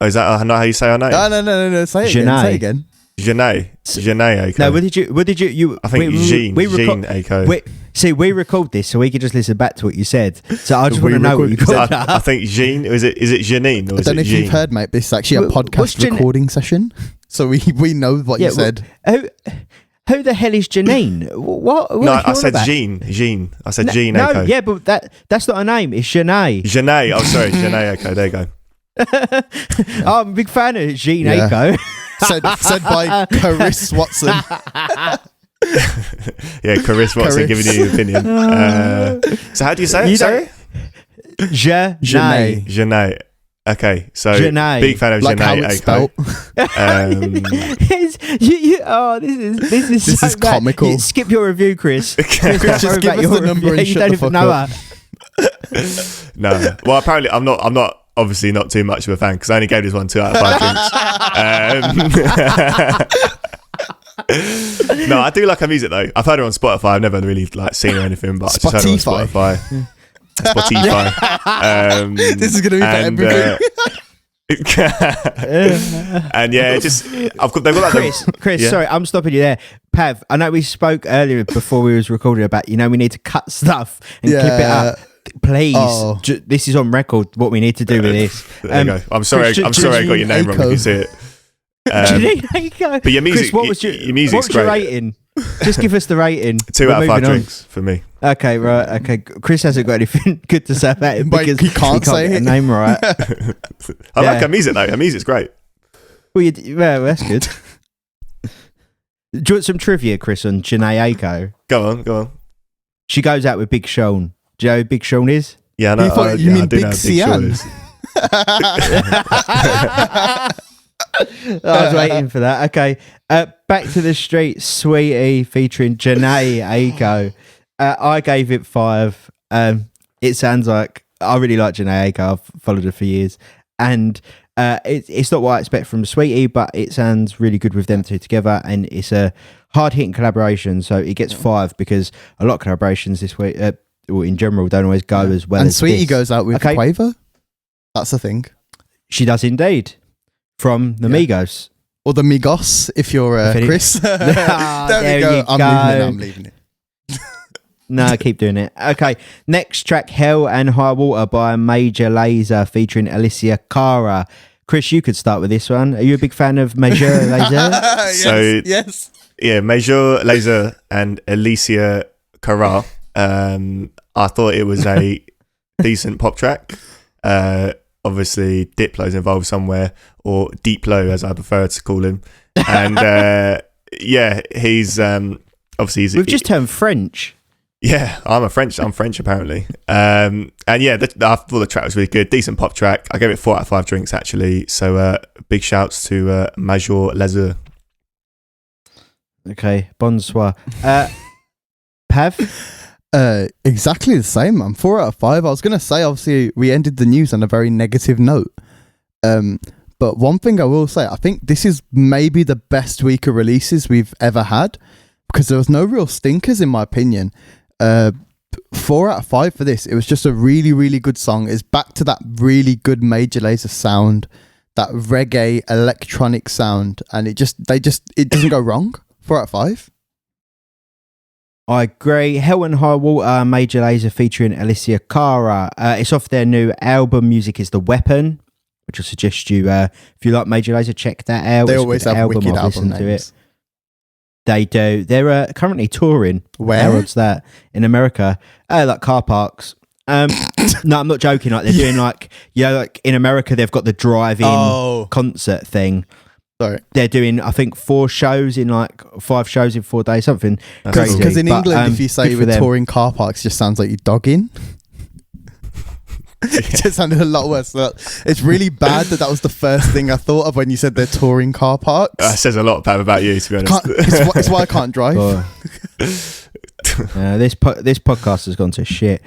S3: Oh, is that not how you say her name?
S2: No. Say it again.
S3: Jeanne Aiko.
S1: No, what did you?
S3: I think Jean Aiko.
S1: We record this so we can just listen back to what you said. So I just want to know what you called her.
S3: I think Jean. Is it Janine? Or
S2: I don't know if you've heard, mate. This is actually a podcast recording session, so we know what you said.
S1: Who the hell is Janine? What
S3: no, I said Jean. I said Jean Aiko.
S1: No, yeah, but that's not her name. It's Janae.
S3: Janae. Oh, sorry, Janae Aiko. There you go.
S1: I'm a big fan of Jean Aiko.
S2: said by Caris Watson.
S3: Yeah, Caris Watson giving you your opinion. So how do you say it? Sorry?
S1: Janae.
S3: Okay, so
S1: Janae.
S3: Big fan of
S2: like
S3: Janae Aiko.
S2: This is comical.
S1: Skip your review, Chris.
S2: Chris, just give us the number and shut the fuck up.
S3: No, well, apparently I'm not obviously not too much of a fan because I only gave this one 2 out of 5 drinks. No, I do like her music though. I've heard her on Spotify. I've never really like seen her or anything, but I just heard her on Spotify. Spotify.
S2: This is going to be for everything.
S3: And yeah, they've got like
S1: Chris,
S3: Yeah.
S1: sorry, I'm stopping you there. Pav, I know we spoke earlier before we was recording about, we need to cut stuff and clip it up. Please, this is on record. What we need to do with this.
S3: There you go. I'm sorry. I got your name wrong. If you see it.
S1: Janine,
S3: but your music,
S1: Chris, what was your
S3: music's great.
S1: rating? Just give us the rating.
S3: 2 out of 5 drinks for me.
S1: Okay, right. Okay, Chris hasn't got anything good to say about it
S2: But
S1: because
S2: he can't say
S1: get
S2: it.
S1: the name right.
S3: I like her music though. Her music's great.
S1: Well, that's good. Do you want some trivia, Chris, on Janae Aiko?
S3: Go on.
S1: She goes out with Big Sean. Do you know who Big Sean is?
S3: Yeah, no,
S2: You mean
S3: I do
S2: Big
S3: know who
S2: Sian?
S3: Sean is.
S1: I was waiting for that. Okay, Back to the Street, Sweetie, featuring Janae Aiko. I gave it 5. It sounds like I really like Janae Aiko. I've followed her for years, and it's not what I expect from Sweetie, but it sounds really good with them two together, and it's a hard-hitting collaboration. So it gets 5 because a lot of collaborations this week, or in general, don't always go as well.
S2: And
S1: as
S2: Sweetie
S1: this.
S2: goes out with
S1: Okay.
S2: Quavo. That's the thing.
S1: She does indeed, from the Migos.
S2: Or the Migos, if you're
S1: If it-
S2: Chris.
S1: Ah,
S2: there
S1: there
S2: we go.
S1: you
S2: I'm leaving it.
S1: No, keep doing it. Okay, next track, Hell and High Water by Major Lazer featuring Alicia Cara. Chris, you could start with this one. Are you a big fan of Major Lazer?
S3: So-
S2: yes.
S3: Yeah, Major Lazer and Alicia Cara. I thought it was a decent pop track. Obviously, Diplo's involved somewhere, or Deeplo as I prefer to call him. And he's obviously
S1: We've just turned French.
S3: Yeah, I'm French apparently. And yeah, I thought the track was really good. Decent pop track. I gave it 4 out of 5 drinks actually. So big shouts to Major Lazer.
S1: Okay, bonsoir. Pav?
S2: Exactly the same, man. 4 out of 5. I was going to say, obviously, we ended the news on a very negative note. But one thing I will say, I think this is maybe the best week of releases we've ever had, because there was no real stinkers, in my opinion. 4 out of 5 for this. It was just a really, really good song. It's back to that really good Major Lazer sound, that reggae electronic sound, and it doesn't go wrong. 4 out of 5.
S1: I agree. Hell and High Water, Major Lazer featuring Alicia Cara. It's off their new album, Music is the Weapon, which I suggest you, if you like Major Lazer, check that out.
S2: They
S1: It's a
S2: always
S1: good
S2: have wicked
S1: I've
S2: album
S1: listened to
S2: names.
S1: it. They do. They're currently touring.
S2: Where?
S1: What's that? In America. Like car parks. No, I'm not joking. Like they're doing like in America, they've got the drive-in concert thing.
S2: Sorry.
S1: They're doing, I think, 4 shows in 5 shows in 4 days, something crazy.
S2: Because in
S1: But,
S2: England, if you say
S1: good
S2: you
S1: for
S2: were
S1: them.
S2: touring car parks, it just sounds like you're dogging. It just sounded a lot worse. So it's really bad that was the first thing I thought of when you said they're touring car parks.
S3: That says a lot, Pav, about you, to be honest.
S2: It's why I can't drive.
S1: Oh. This podcast has gone to shit.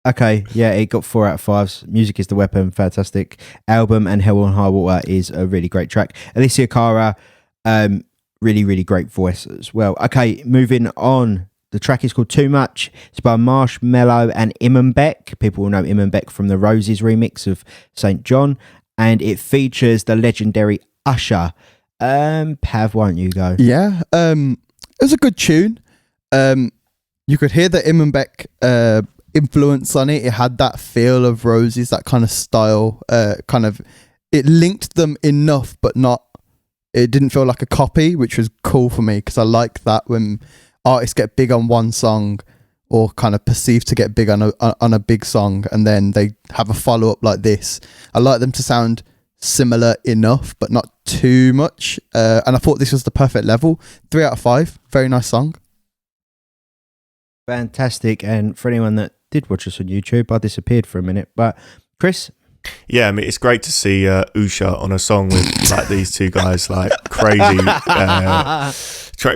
S1: Okay, yeah, it got 4 out of 5. Music is the Weapon, fantastic album, and Hell on High Water is a really great track. Alicia Cara, really, really great voice as well. Okay, moving on. The track is called Too Much. It's by Marshmello and Imanbek. People will know Imanbek from the Roses remix of St. John, and it features the legendary Usher. Pav, why don't you go?
S2: Yeah, it was a good tune. You could hear the Imanbek influence on it. It had that feel of Roses, that kind of style. It linked them enough, but not. It didn't feel like a copy, which was cool for me because I like that when artists get big on one song, or kind of perceived to get big on a big song, and then they have a follow up like this. I like them to sound similar enough, but not too much. And I thought this was the perfect level. 3 out of 5. Very nice song.
S1: Fantastic. And for anyone that did watch us on YouTube, I disappeared for a minute. But Chris?
S3: Yeah, I mean, it's great to see Usha on a song with like these two guys, like crazy,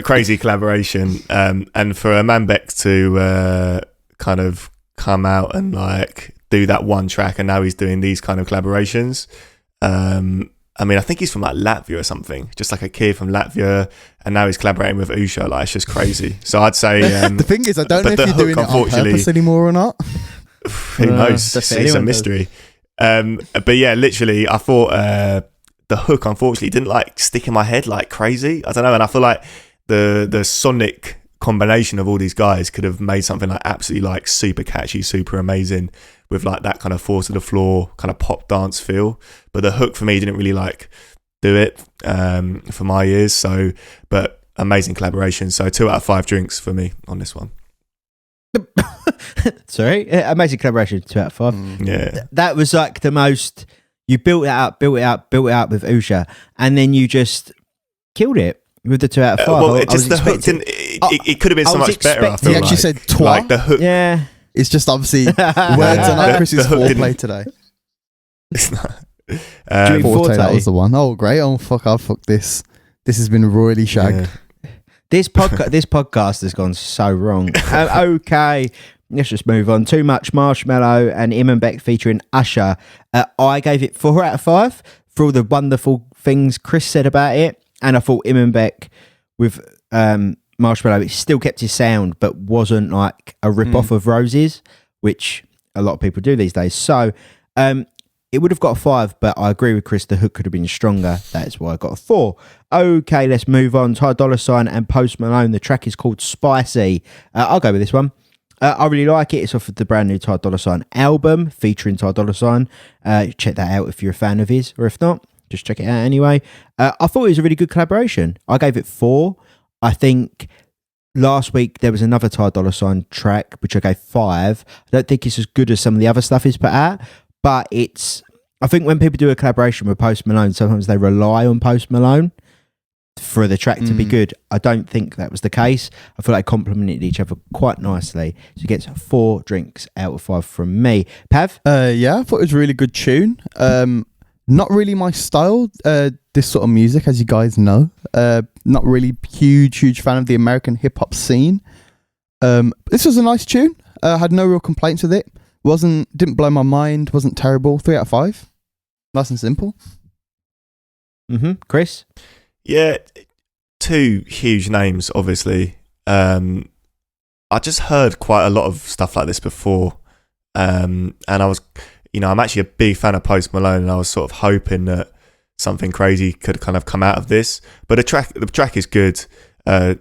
S3: crazy collaboration. And for Imanbek to kind of come out and like do that one track, and now he's doing these kind of collaborations. I mean, I think he's from like Latvia or something, just like a kid from Latvia, and now he's collaborating with Usha. Like, it's just crazy. So I'd say
S2: the thing is, I don't know
S3: but
S2: if
S3: the
S2: you're doing
S3: hook,
S2: it on purpose anymore or not.
S3: who knows?
S1: that's
S3: It's a
S1: anyone
S3: mystery. But yeah, literally, I thought the hook unfortunately didn't like stick in my head like crazy. I don't know, and I feel like the sonic combination of all these guys could have made something like absolutely like super catchy, super amazing, with like that kind of four to the floor kind of pop dance feel. But the hook for me didn't really like do it for my ears. So, but amazing collaboration. So 2 out of 5 drinks for me on this one.
S1: Sorry, amazing collaboration. 2 out of 5.
S3: Yeah,
S1: That was like the most. You built it up with Usha, and then you just killed it with the 2 out of 5.
S3: well, it just the hook didn't. It could have been so much better. I feel
S2: He actually said twa.
S3: like the hook.
S1: Yeah,
S2: It's just obviously words are not Chris's
S3: The hook
S2: foreplay
S3: didn't-
S2: today.
S3: It's not.
S1: Dream
S2: Forte, that
S1: Forte.
S2: was the one. Oh, great. Oh, fuck, I'll fuck this. This has been royally shagged.
S3: Yeah.
S1: this podcast has gone so wrong. Okay, let's just move on. Too Much, Marshmallow and Imanbek featuring Usher. I gave it 4 out of 5 for all the wonderful things Chris said about it, and I thought Imanbek with Marshmallow, it still kept his sound, but wasn't like a rip off of Roses, which a lot of people do these days. So it would have got a 5, but I agree with Chris, the hook could have been stronger. That's why I got a 4. Okay, let's move on. Ty Dolla $ign and Post Malone. The track is called Spicy. I'll go with this one. I really like it. It's off of the brand new Ty Dolla $ign album featuring Ty Dolla $ign. Check that out if you're a fan of his, or if not, just check it out anyway. I thought it was a really good collaboration. I gave it 4. I think last week there was another Ty Dolla $ign track, which I gave 5. I don't think it's as good as some of the other stuff he's put out, but I think when people do a collaboration with Post Malone, sometimes they rely on Post Malone for the track to be good. I don't think that was the case. I feel like they complemented each other quite nicely. So it gets 4 drinks out of 5 from me. Pav?
S2: Yeah, I thought it was a really good tune. Not really my style, this sort of music, as you guys know. Not really huge fan of the American hip-hop scene. This was a nice tune. Had no real complaints with it. Didn't blow my mind, wasn't terrible. 3 out of 5. Nice and simple.
S1: Chris?
S3: Yeah, 2 huge names, obviously. I just heard quite a lot of stuff like this before. And I was, I'm actually a big fan of Post Malone, and I was sort of hoping that something crazy could kind of come out of this. But the track is good.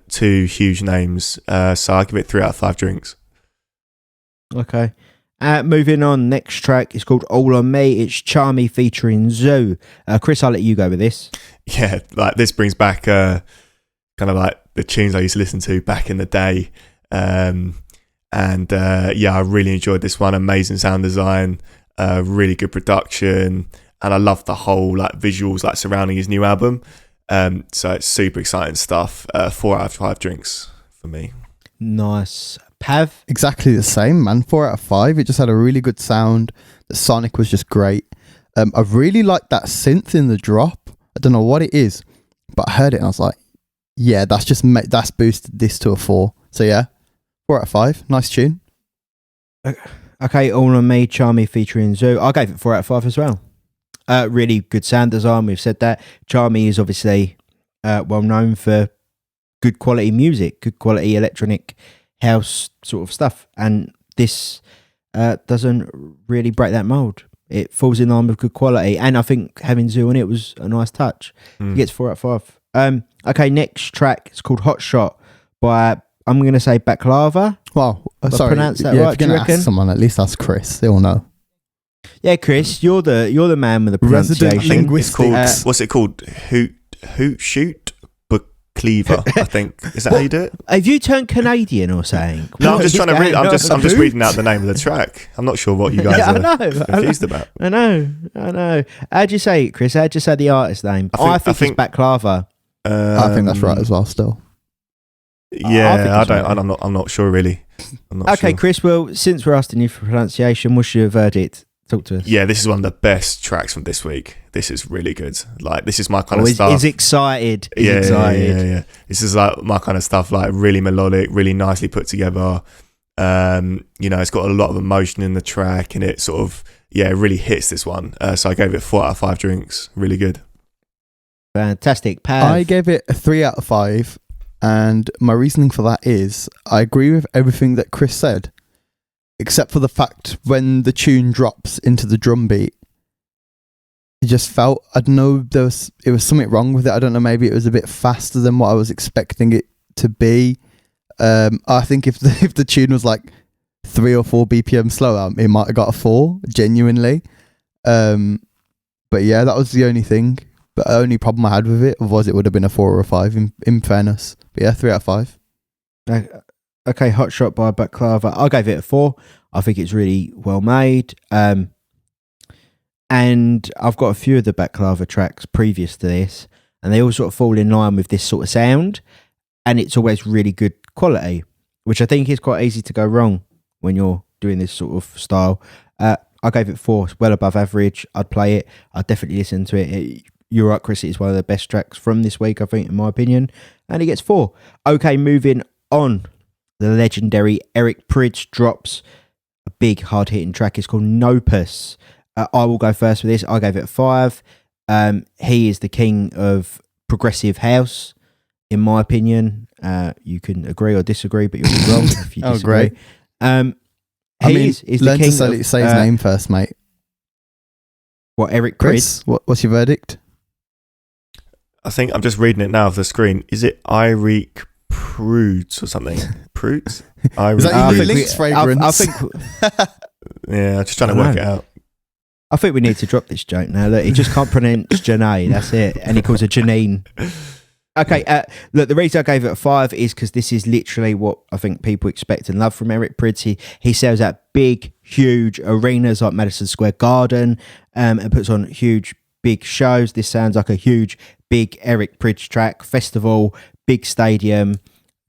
S3: 2 huge names. So I give it 3 out of 5 drinks.
S1: Okay. Moving on, next track is called All On Me. It's Charmy featuring Zoo. Chris, I'll let you go with this.
S3: Yeah, like this brings back kind of like the tunes I used to listen to back in the day. Yeah, I really enjoyed this one. Amazing sound design, really good production, and I love the whole like visuals like surrounding his new album. So it's super exciting stuff. 4 out of 5 drinks for me.
S1: Nice. Pav?
S2: Exactly the same, man. 4 out of 5. It just had a really good sound. The sonic was just great. I really liked that synth in the drop. I don't know what it is, but I heard it and I was like, yeah, that's boosted this to a 4. So yeah, 4 out of 5. Nice tune.
S1: Okay, All On Me, Charmy featuring Zoo. I gave it 4 out of 5 as well. Really good sound design. We've said that. Charmy is obviously well known for good quality music, good quality electronic house sort of stuff, and this doesn't really break that mold. It falls in line with good quality, and I think having Zoo in it was a nice touch. It gets 4 out of 5. Okay, next track is called Hot Shot by, I'm going to say, Baklava.
S2: Wow,
S1: Did I
S2: sorry.
S1: pronounce that
S2: yeah,
S1: right,
S2: if
S1: do
S2: you're
S1: you
S2: gonna
S1: reckon?
S2: ask someone, at least ask Chris. They all know.
S1: Yeah, Chris, you're the man with the
S2: Resident
S1: pronunciation.
S2: linguist.
S3: It's called what's it called? Hoot shoot Cleaver, I think. Is that how you do it?
S1: Have you turned Canadian or something?
S3: No, I'm
S1: What
S3: just
S1: is
S3: trying to read.
S1: going
S3: I'm just
S1: on?
S3: reading out the name of the track. I'm not sure what you guys
S1: Yeah, I
S3: are
S1: know.
S3: confused about.
S1: I know. How'd you say it, Chris? How'd you say the artist name?
S3: I think
S1: it's Baklava.
S2: I think that's right as well. Still,
S3: Yeah,
S1: think
S3: I
S1: it's
S3: don't.
S1: right.
S3: I'm not sure really. I'm not
S1: Okay,
S3: sure.
S1: Chris. Well, since we're asking you for pronunciation, what's your verdict? Talk to us.
S3: Yeah, this is one of the best tracks from this week. This is really good. Like, this is my kind of
S1: He's
S3: stuff.
S1: excited. He's
S3: Yeah.
S1: excited.
S3: This is like my kind of stuff. Like, really melodic, really nicely put together. It's got a lot of emotion in the track, and it sort of really hits this one. So I gave it 4 out of 5 drinks. Really good.
S1: Fantastic. Pav.
S2: I gave it a 3 out of 5, and my reasoning for that is I agree with everything that Chris said, except for the fact when the tune drops into the drum beat, it just felt, I don't know, it was something wrong with it. I don't know, maybe it was a bit faster than what I was expecting it to be. I think if the tune was like 3 or 4 BPM slower, it might have got a 4, genuinely. But yeah, that was the only thing. But the only problem I had with it, otherwise it would have been a 4 or a 5 in fairness. But yeah, 3 out of 5.
S1: Okay, Hot Shot by Baklava. I gave it a 4. I think it's really well made. And I've got a few of the Baklava tracks previous to this, and they all sort of fall in line with this sort of sound, and it's always really good quality, which I think is quite easy to go wrong when you're doing this sort of style. I gave it 4, it's well above average. I'd play it. I'd definitely listen to it. You're right, Chris, it's one of the best tracks from this week, I think, in my opinion, and it gets 4. Okay, moving on. The legendary Eric Prydz drops a big hard-hitting track. It's called Nopus. I will go first with this. I gave it a 5. He is the king of progressive house, in my opinion. You can agree or disagree, but you'll be wrong if you disagree.
S2: Great. He's
S1: the king of,
S2: say his name first, mate.
S1: What, Eric
S2: Chris,
S1: Prydz?
S2: what's your verdict?
S3: I think I'm just reading it now off the screen. Is it Eric Prydz or something? Prydz?
S2: Is that your Felix fragrance?
S1: I think...
S3: Yeah, I'm just trying to work it out.
S1: I think we need to drop this joke now. Look, he just can't pronounce Janae. That's it. And he calls her Janine. Okay, look, the reason I gave it a 5 is because this is literally what I think people expect and love from Eric Prydz. He sells out big, huge arenas like Madison Square Garden and puts on huge, big shows. This sounds like a huge, big Eric Prydz track. Festival, big stadium,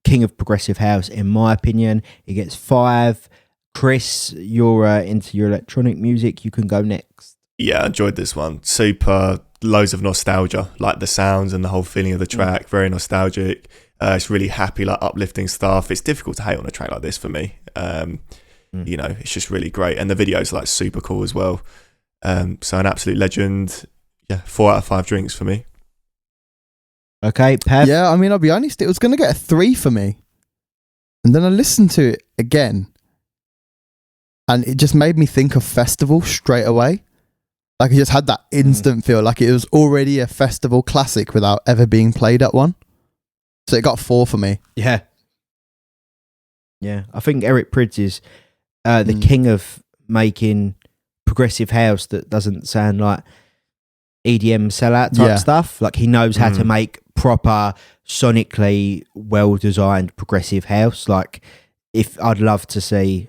S1: king of progressive house, in my opinion. He gets 5. Chris, you're into your electronic music. You can go next.
S3: Yeah, I enjoyed this one. Super, loads of nostalgia, like the sounds and the whole feeling of the track. Very nostalgic. It's really happy, like uplifting stuff. It's difficult to hate on a track like this for me. You know, it's just really great. And the video's like super cool as well. So an absolute legend. Yeah, 4 out of 5 drinks for me.
S1: Okay, Pav?
S2: Yeah, I mean, I'll be honest, it was going to get a 3 for me. And then I listened to it again. And it just made me think of festival straight away. Like, it just had that instant feel. Like, it was already a festival classic without ever being played at one. So it got 4 for me.
S1: Yeah. Yeah, I think Eric Prydz is the king of making progressive house that doesn't sound like EDM sellout type stuff. Like, he knows how to make proper, sonically well-designed progressive house. Like, if I'd love to see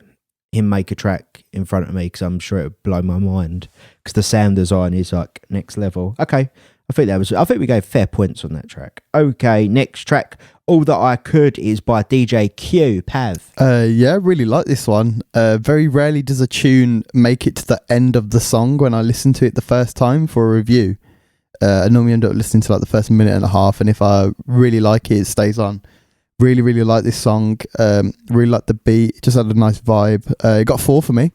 S1: him make a track in front of me, because I'm sure it would blow my mind, because the sound design is like next level. Okay, I think we gave fair points on that track. Okay, next track, All That I Could, is by DJ Q. Pav.
S2: Yeah, really like this one. Very rarely does a tune make it to the end of the song when I listen to it the first time for a review. I normally end up listening to like the first minute and a half, and if I really like it, it stays on. Really, really like this song. Really like the beat. It just had a nice vibe. It got 4 for me.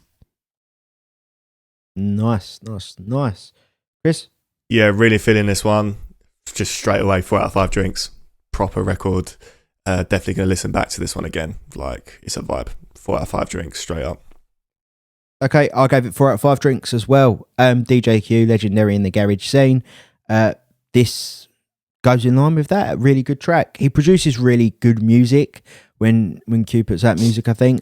S1: Nice. Chris?
S3: Yeah, really feeling this one. Just straight away, 4 out of 5 drinks. Proper record. Definitely going to listen back to this one again. Like, it's a vibe. 4 out of 5 drinks, straight up.
S1: Okay, I gave it 4 out of 5 drinks as well. DJ Q, legendary in the garage scene. This goes in line with that. A really good track. He produces really good music when Q puts out music, I think.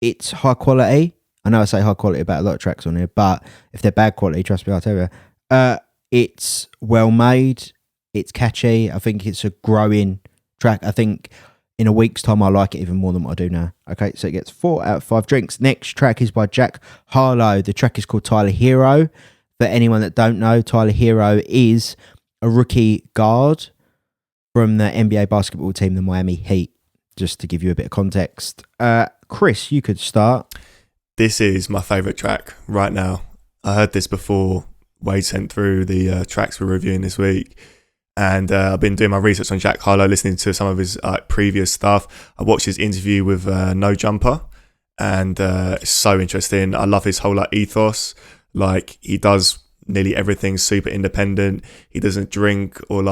S1: It's high quality. I know I say high quality about a lot of tracks on here, but if they're bad quality, trust me, I'll tell you. It's well made. It's catchy. I think it's a growing track. I think in a week's time, I like it even more than what I do now. Okay, so it gets 4 out of 5 drinks. Next track is by Jack Harlow. The track is called Tyler Hero. For anyone that don't know, Tyler Hero is a rookie guard from the NBA basketball team, the Miami Heat, just to give you a bit of context. Chris, you could start.
S3: This is my favourite track right now. I heard this before Wade sent through the tracks we're reviewing this week. And I've been doing my research on Jack Harlow, listening to some of his previous stuff. I watched his interview with No Jumper, and it's so interesting. I love his whole ethos. Like, he does nearly everything super independent. He doesn't drink or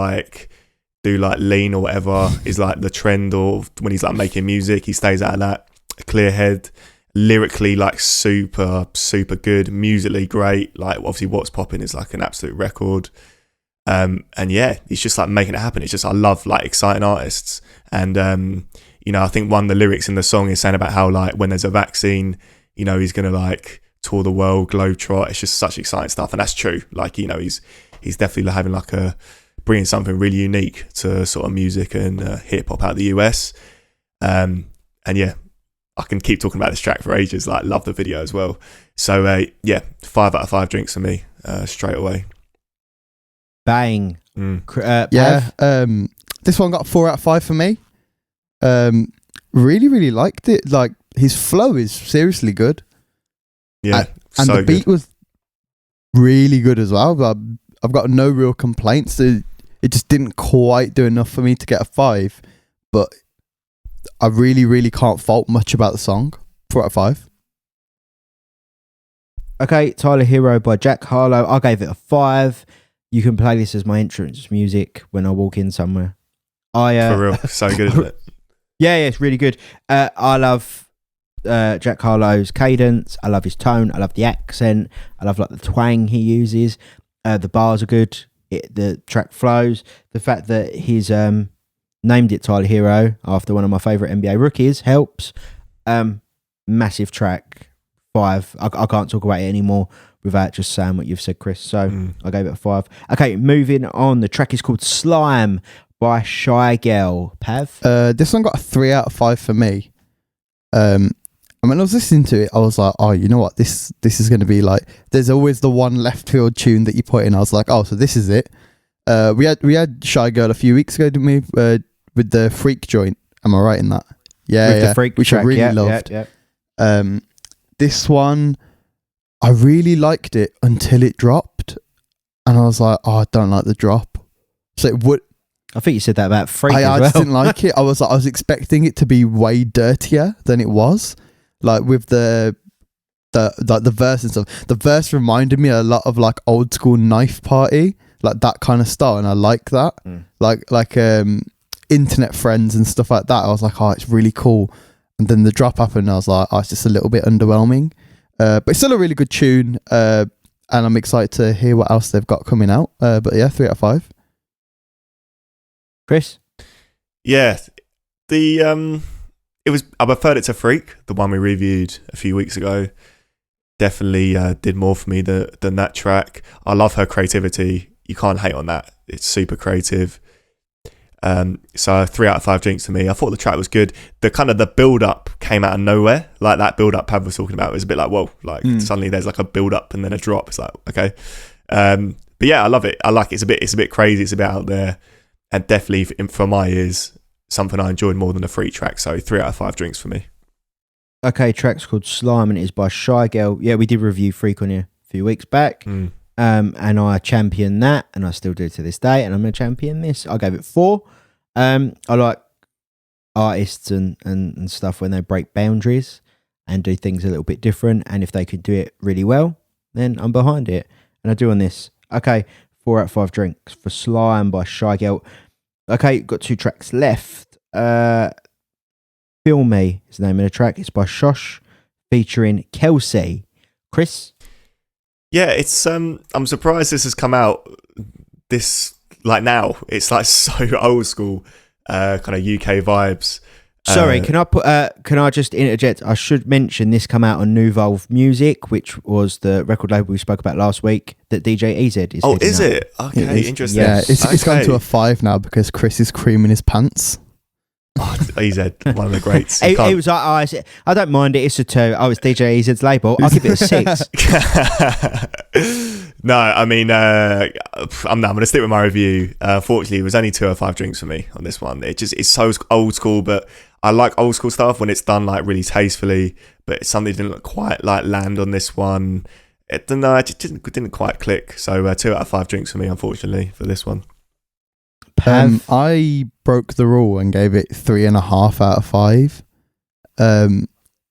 S3: do lean or whatever is like the trend, or when he's making music, he stays out of that. A clear head. lyrically like super good, musically great. Like obviously What's Poppin' is like an absolute record. And yeah, he's just like making it happen. It's just, I love like exciting artists. And you know, I think one of the lyrics in the song is saying about how like when there's a vaccine, you know, he's gonna like tour the world, globetrot. It's just such exciting stuff, and that's true. Like, you know, he's definitely having like bringing something really unique to sort of music and hip hop out of the US. And yeah, I can keep talking about this track for ages. Like, love the video as well. So yeah, 5 out of 5 drinks for me straight away.
S1: Bang.
S2: Yeah. This one got 4 out of 5 for me. Really liked it. Like, his flow is seriously good.
S3: Yeah,
S2: and
S3: so
S2: the beat was really good as well. But I've got no real complaints. It just didn't quite do enough for me to get a 5, but I really can't fault much about the song. 4 out of 5.
S1: Okay, Tyler Hero by Jack Harlow. I gave it a 5. You can play this as my entrance music when I walk in somewhere.
S3: For real, so good, isn't it?
S1: Yeah, it's really good. I love Jack Harlow's cadence. I love his tone. I love the accent. I love like the twang he uses. The bars are good. The track flows. The fact that he's named it Tyler Hero after one of my favourite NBA rookies helps. Massive track. 5. I can't talk about it anymore without just saying what you've said, Chris. So I gave it a 5. Okay, moving on. The track is called Slime by Shy Girl. Pav?
S2: This one got a 3 out of 5 for me. And when I was listening to it, I was like, oh, you know what? This is going to be like, there's always the one left field tune that you put in. I was like, oh, so this is it. We had Shy Girl a few weeks ago, didn't we? With the Freak joint. Am I right in that? Yeah,
S1: the Freak
S2: which
S1: track,
S2: I really loved.
S1: Yeah.
S2: This one, I really liked it until it dropped. And I was like, oh, I don't like the drop. So it would...
S1: I think you said that about Freak
S2: I
S1: as well.
S2: just didn't like it. I was expecting it to be way dirtier than it was. Like with the verse and stuff. The verse reminded me a lot of like old school Knife Party, like that kind of style, and I like that. Like Internet Friends and stuff like that. I was like, oh, it's really cool. And then the drop happened, and I was like, oh, it's just a little bit underwhelming. But it's still a really good tune, and I'm excited to hear what else they've got coming out. But yeah, 3 out of 5.
S1: Chris?
S3: Yeah, I preferred it to Freak, the one we reviewed a few weeks ago. Definitely did more for me than that track. I love her creativity. You can't hate on that. It's super creative. So 3 out of 5 drinks for me. I thought the track was good. The build up came out of nowhere. Like that build up Pav was talking about, it was a bit like, whoa, like suddenly there's like a build up and then a drop. It's like, okay. But yeah, I love it. I like it. It's a bit crazy. It's a bit out there, and definitely for my ears, something I enjoyed more than a Freak track. So 3 out of 5 drinks for me.
S1: Okay, track's called Slime and it is by Shy Girl. Yeah, we did review Freak on here a few weeks back. And I championed that, and I still do to this day, and I'm going to champion this. I gave it 4. I like artists and stuff when they break boundaries and do things a little bit different, and if they could do it really well, then I'm behind it, and I do on this. Okay, 4 out of 5 drinks for Slime by Shy Girl. Okay, got 2 tracks left. Feel Me is the name of the track. It's by Shosh featuring Kelsey. Chris?
S3: Yeah, it's I'm surprised this has come out this like now. It's like so old school kind of UK vibes.
S1: Sorry, can I just interject? I should mention this come out on Nouveau Music, which was the record label we spoke about last week that DJ EZ is.
S3: Oh, is
S1: up.
S3: it? Okay, interesting.
S2: Yeah, it's gone to a 5 now because Chris is creaming his pants.
S3: Oh, EZ, one of the greats.
S1: He was like, I don't mind it. It's a 2. Oh, it's DJ EZ's label. I'll give it a 6.
S3: No, I mean, I'm going to stick with my review. Fortunately, it was only 2 or 5 drinks for me on this one. It's so old school, but I like old school stuff when it's done like really tastefully. But it's something that didn't quite like land on this one. It just didn't quite click. So 2 out of 5 drinks for me, unfortunately, for this one.
S2: I broke the rule and gave it 3.5 out of 5.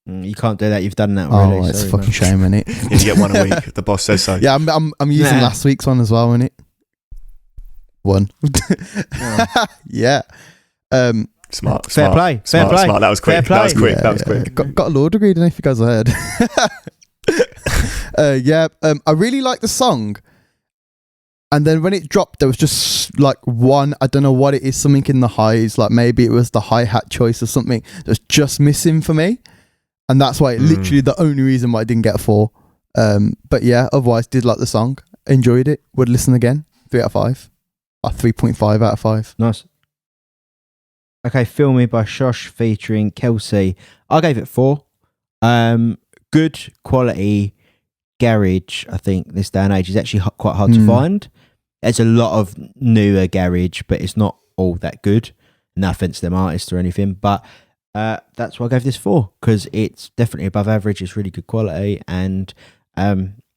S1: You can't do that. You've done that already.
S2: Oh, it's fucking shame, innit?
S3: You get one a week. The boss says so.
S2: Yeah, I'm using last week's one as well, innit? 1.
S1: Oh.
S2: Yeah.
S3: Smart.
S1: Fair play.
S3: Smart. That was quick.
S1: Fair play.
S3: That was quick.
S2: Got a law degree, didn't I, if you guys heard? I really like the song. And then when it dropped, there was just like one, I don't know what it is, something in the highs, like maybe it was the hi-hat choice or something that was just missing for me. And that's why literally the only reason why I didn't get a 4. But yeah, otherwise did like the song, enjoyed it, would listen again. 3 out of 5. 3.5 out of 5.
S1: Nice. Okay, Feel Me by Shosh featuring Kelsey. I gave it 4. Good quality garage, I think, this day and age is actually quite hard to find. There's a lot of newer garage, but it's not all that good. No offense to them artists or anything, but that's why I gave this 4, because it's definitely above average. It's really good quality, and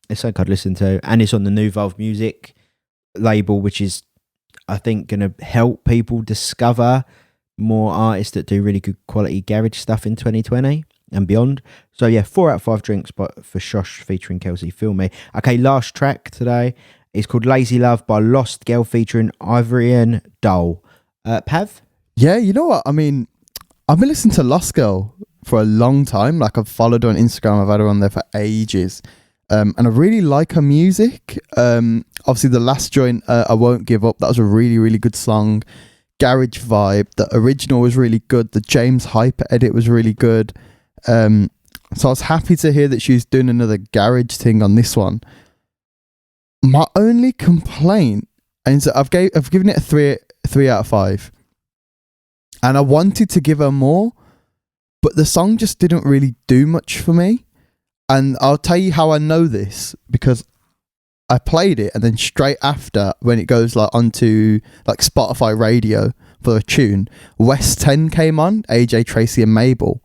S1: it's something I'd listen to. And it's on the New Valve Music label, which is, I think, going to help people discover more artists that do really good quality garage stuff in 2020 and beyond. So yeah, 4 out of 5 drinks but for Shosh featuring Kelsey, Feel Me. Okay, last track today is called Lazy Love by Lost Girl featuring Ivorian Doll. Pav?
S2: Yeah, you know what? I mean, I've been listening to Lost Girl for a long time. Like, I've followed her on Instagram. I've had her on there for ages. And I really like her music. Obviously, the last joint, I Won't Give Up, that was a really, really good song. Garage vibe. The original was really good. The James Hyper edit was really good. So I was happy to hear that she's doing another garage thing on this one. My only complaint, and so I've given it a 3 out of 5, and I wanted to give her more, but the song just didn't really do much for me. And I'll tell you how I know this, because I played it, and then straight after, when it goes like onto like Spotify radio for a tune, West 10 came on, AJ Tracy and Mabel.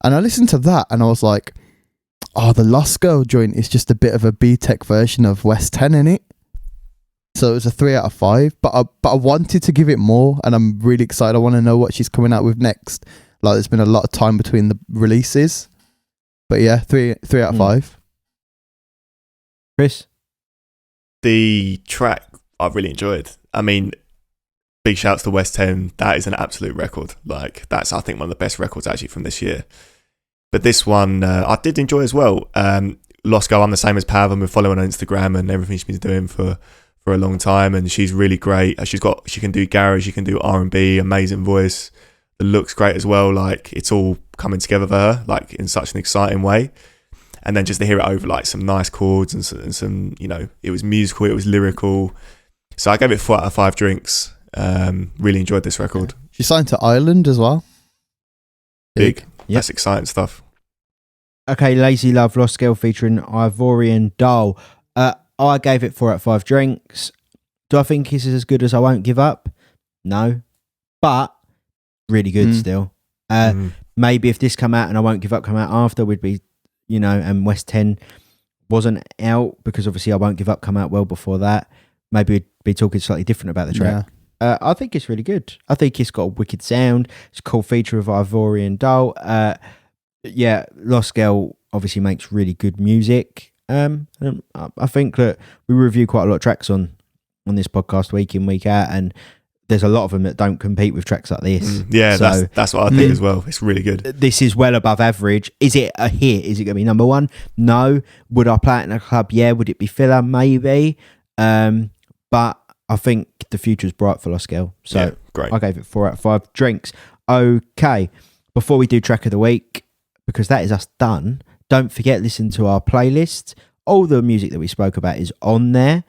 S2: And I listened to that and I was like, oh, the Lost Girl joint is just a bit of a B-Tech version of West 10, innit? So it was a 3 out of 5, but I wanted to give it more, and I'm really excited. I want to know what she's coming out with next. Like, there's been a lot of time between the releases. But yeah, 3 out of 5.
S1: Chris?
S3: The track I've really enjoyed. I mean, big shouts to West 10. That is an absolute record. Like, that's, I think, one of the best records actually from this year. But this one, I did enjoy as well. Lost Girl, I'm the same as Pav. I'm following on Instagram and everything she's been doing for a long time, and she's really great. She can do garage, she can do R&B, amazing voice. The look's great as well. Like, it's all coming together for her, like, in such an exciting way. And then just to hear it over like some nice chords and some, you know, it was musical, it was lyrical. So I gave it 4 out of 5 drinks. Really enjoyed this record.
S2: She signed to Ireland as well.
S3: Big.
S1: Yep.
S3: That's exciting stuff.
S1: Okay, Lazy Love, Lost Girl featuring Ivorian Doll. I gave it 4 out of 5 drinks. Do I think this is as good as I Won't Give Up? No. But really good still. Maybe if this come out and I Won't Give Up come out after, we'd be, you know, and West 10 wasn't out, because obviously I Won't Give Up come out well before that. Maybe we'd be talking slightly different about the track. Yeah. I think it's really good. I think it's got a wicked sound. It's a cool feature of Ivorian Doll. Yeah, Lost Girl obviously makes really good music. I think that we review quite a lot of tracks on this podcast week in, week out, and there's a lot of them that don't compete with tracks like this.
S3: Yeah, so that's what I think as well. It's really good.
S1: This is well above average. Is it a hit? Is it going to be number 1? No. Would I play it in a club? Yeah. Would it be filler? Maybe. But I think the future's bright for Lost Girl. So yeah,
S3: great.
S1: I gave it 4 out of 5 drinks. Okay. Before we do track of the week, because that is us done, don't forget, listen to our playlist. All the music that we spoke about is on there.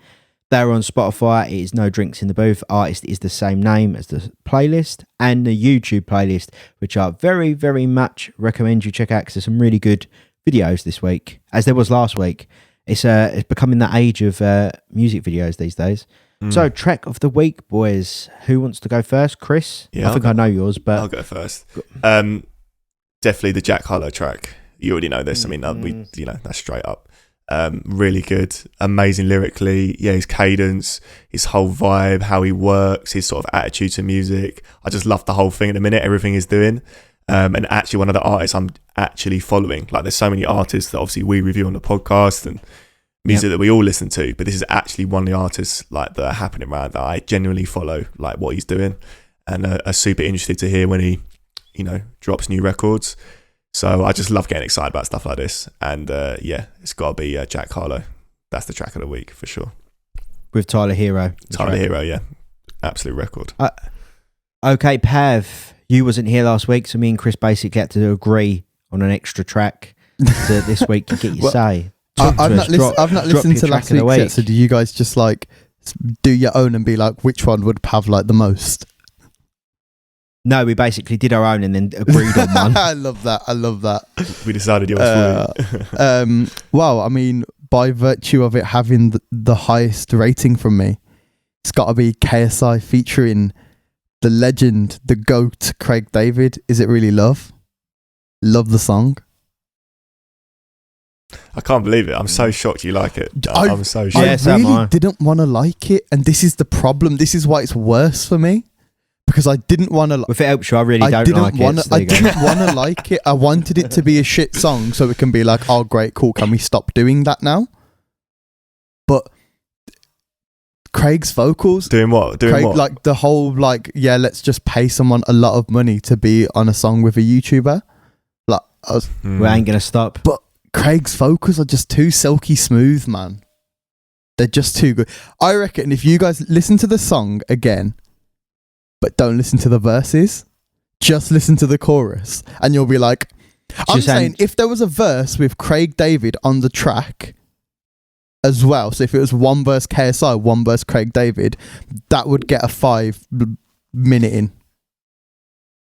S1: They're on Spotify. It is No Drinks in the Booth. Artist is the same name as the playlist, and the YouTube playlist, which I very, very much recommend you check out, because there's some really good videos this week, as there was last week. It's becoming the age of music videos these days. So, track of the week, boys. Who wants to go first? Chris?
S3: Yeah,
S1: I think I know yours, but
S3: I'll go first. Definitely the Jack Harlow track. You already know this. I mean, that's straight up. Really good, amazing lyrically. Yeah, his cadence, his whole vibe, how he works, his sort of attitude to music. I just love the whole thing at the minute, everything he's doing. And actually one of the artists I'm actually following. Like, there's so many artists that obviously we review on the podcast and music that we all listen to, but this is actually one of the artists like that are happening around that I genuinely follow, like what he's doing. and are super interested to hear when he, drops new records. So I just love getting excited about stuff like this. And it's got to be Jack Harlow. That's the track of the week for sure.
S1: With Tyler Hero.
S3: Tyler Hero, yeah. Absolute record.
S1: Okay, Pav, you wasn't here last week, so me and Chris basically had to agree on an extra track to this week to get your say.
S2: I've not listened to last week's yet, so do you guys just like do your own and be like, which one would Pav like the most?
S1: No, we basically did our own and then agreed on one.
S2: I love that.
S3: We decided yours for you.
S2: Well, I mean, by virtue of it having the highest rating from me, it's got to be KSI featuring the legend, the GOAT, Craig David. Is It Really Love? Love the song.
S3: I can't believe it. I'm so shocked you like it. I'm so shocked.
S2: I really didn't want to like it, and this is the problem. This is why it's worse for me. Because I didn't want to.
S1: If it helps you, I really don't like it.
S2: I didn't want to like it. I wanted it to be a shit song so it can be like, oh, great, cool. Can we stop doing that now? But Craig's vocals.
S3: Doing what? What?
S2: Like the whole, like, yeah, let's just pay someone a lot of money to be on a song with a YouTuber. Like,
S1: we ain't going to stop.
S2: But Craig's vocals are just too silky smooth, man. They're just too good. I reckon if you guys listen to the song again, but don't listen to the verses, just listen to the chorus and you'll be like, I'm saying if there was a verse with Craig David on the track as well, so if it was one verse KSI, one verse Craig David, that would get a 5 minute in.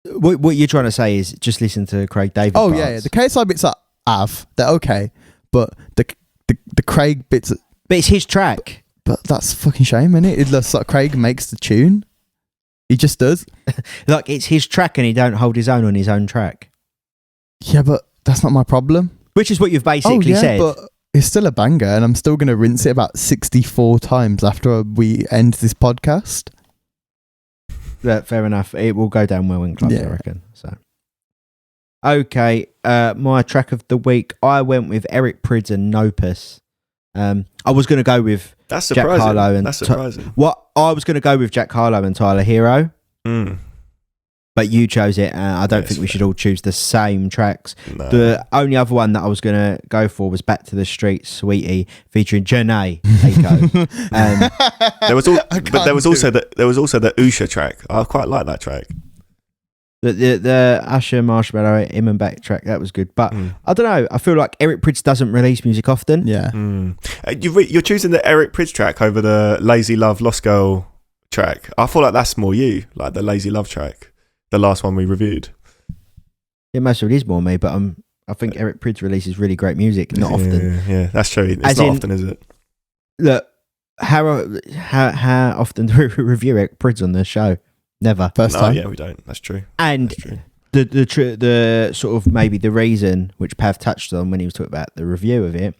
S1: What you're trying to say is just listen to Craig David parts.
S2: Yeah, the KSI bits are they're okay, but the Craig bits
S1: but it's his track.
S2: But that's a fucking shame, isn't it? It looks like Craig makes the tune. He just does.
S1: Like, it's his track and he don't hold his own on his own track.
S2: Yeah, but that's not my problem.
S1: Which is what you've basically said.
S2: But it's still a banger and I'm still going to rinse it about 64 times after we end this podcast.
S1: Yeah, fair enough. It will go down well in clubs, I reckon. So, okay, my track of the week, I went with Eric Prydz and Nopus. I was going to go with
S3: Jack
S1: Harlow and
S3: That's surprising.
S1: I was going to go with Jack Harlow and Tyler Hero, but you chose it. I don't think we should all choose the same tracks.
S3: No.
S1: The only other one that I was going to go for was Back to the Streets, Sweetie, featuring Janae Aiko.
S3: There was also the Usha track. I quite like that track.
S1: The Usher Marshmallow Him and Back track, that was good, but I don't know, I feel like Eric Prydz doesn't release music often.
S3: You're choosing the Eric Prydz track over the Lazy Love Lost Girl track. I feel like that's more you, like the Lazy Love track, the last one we reviewed.
S1: It most of it is more me, but I think Eric Prydz releases really great music, not often.
S3: Yeah, that's true. It's not often, is it?
S1: Look, how often do we review Eric Prydz on the show? Never.
S2: First time.
S3: Yeah, we don't. That's true.
S1: And
S3: that's true.
S1: The sort of maybe the reason which Pav touched on when he was talking about the review of it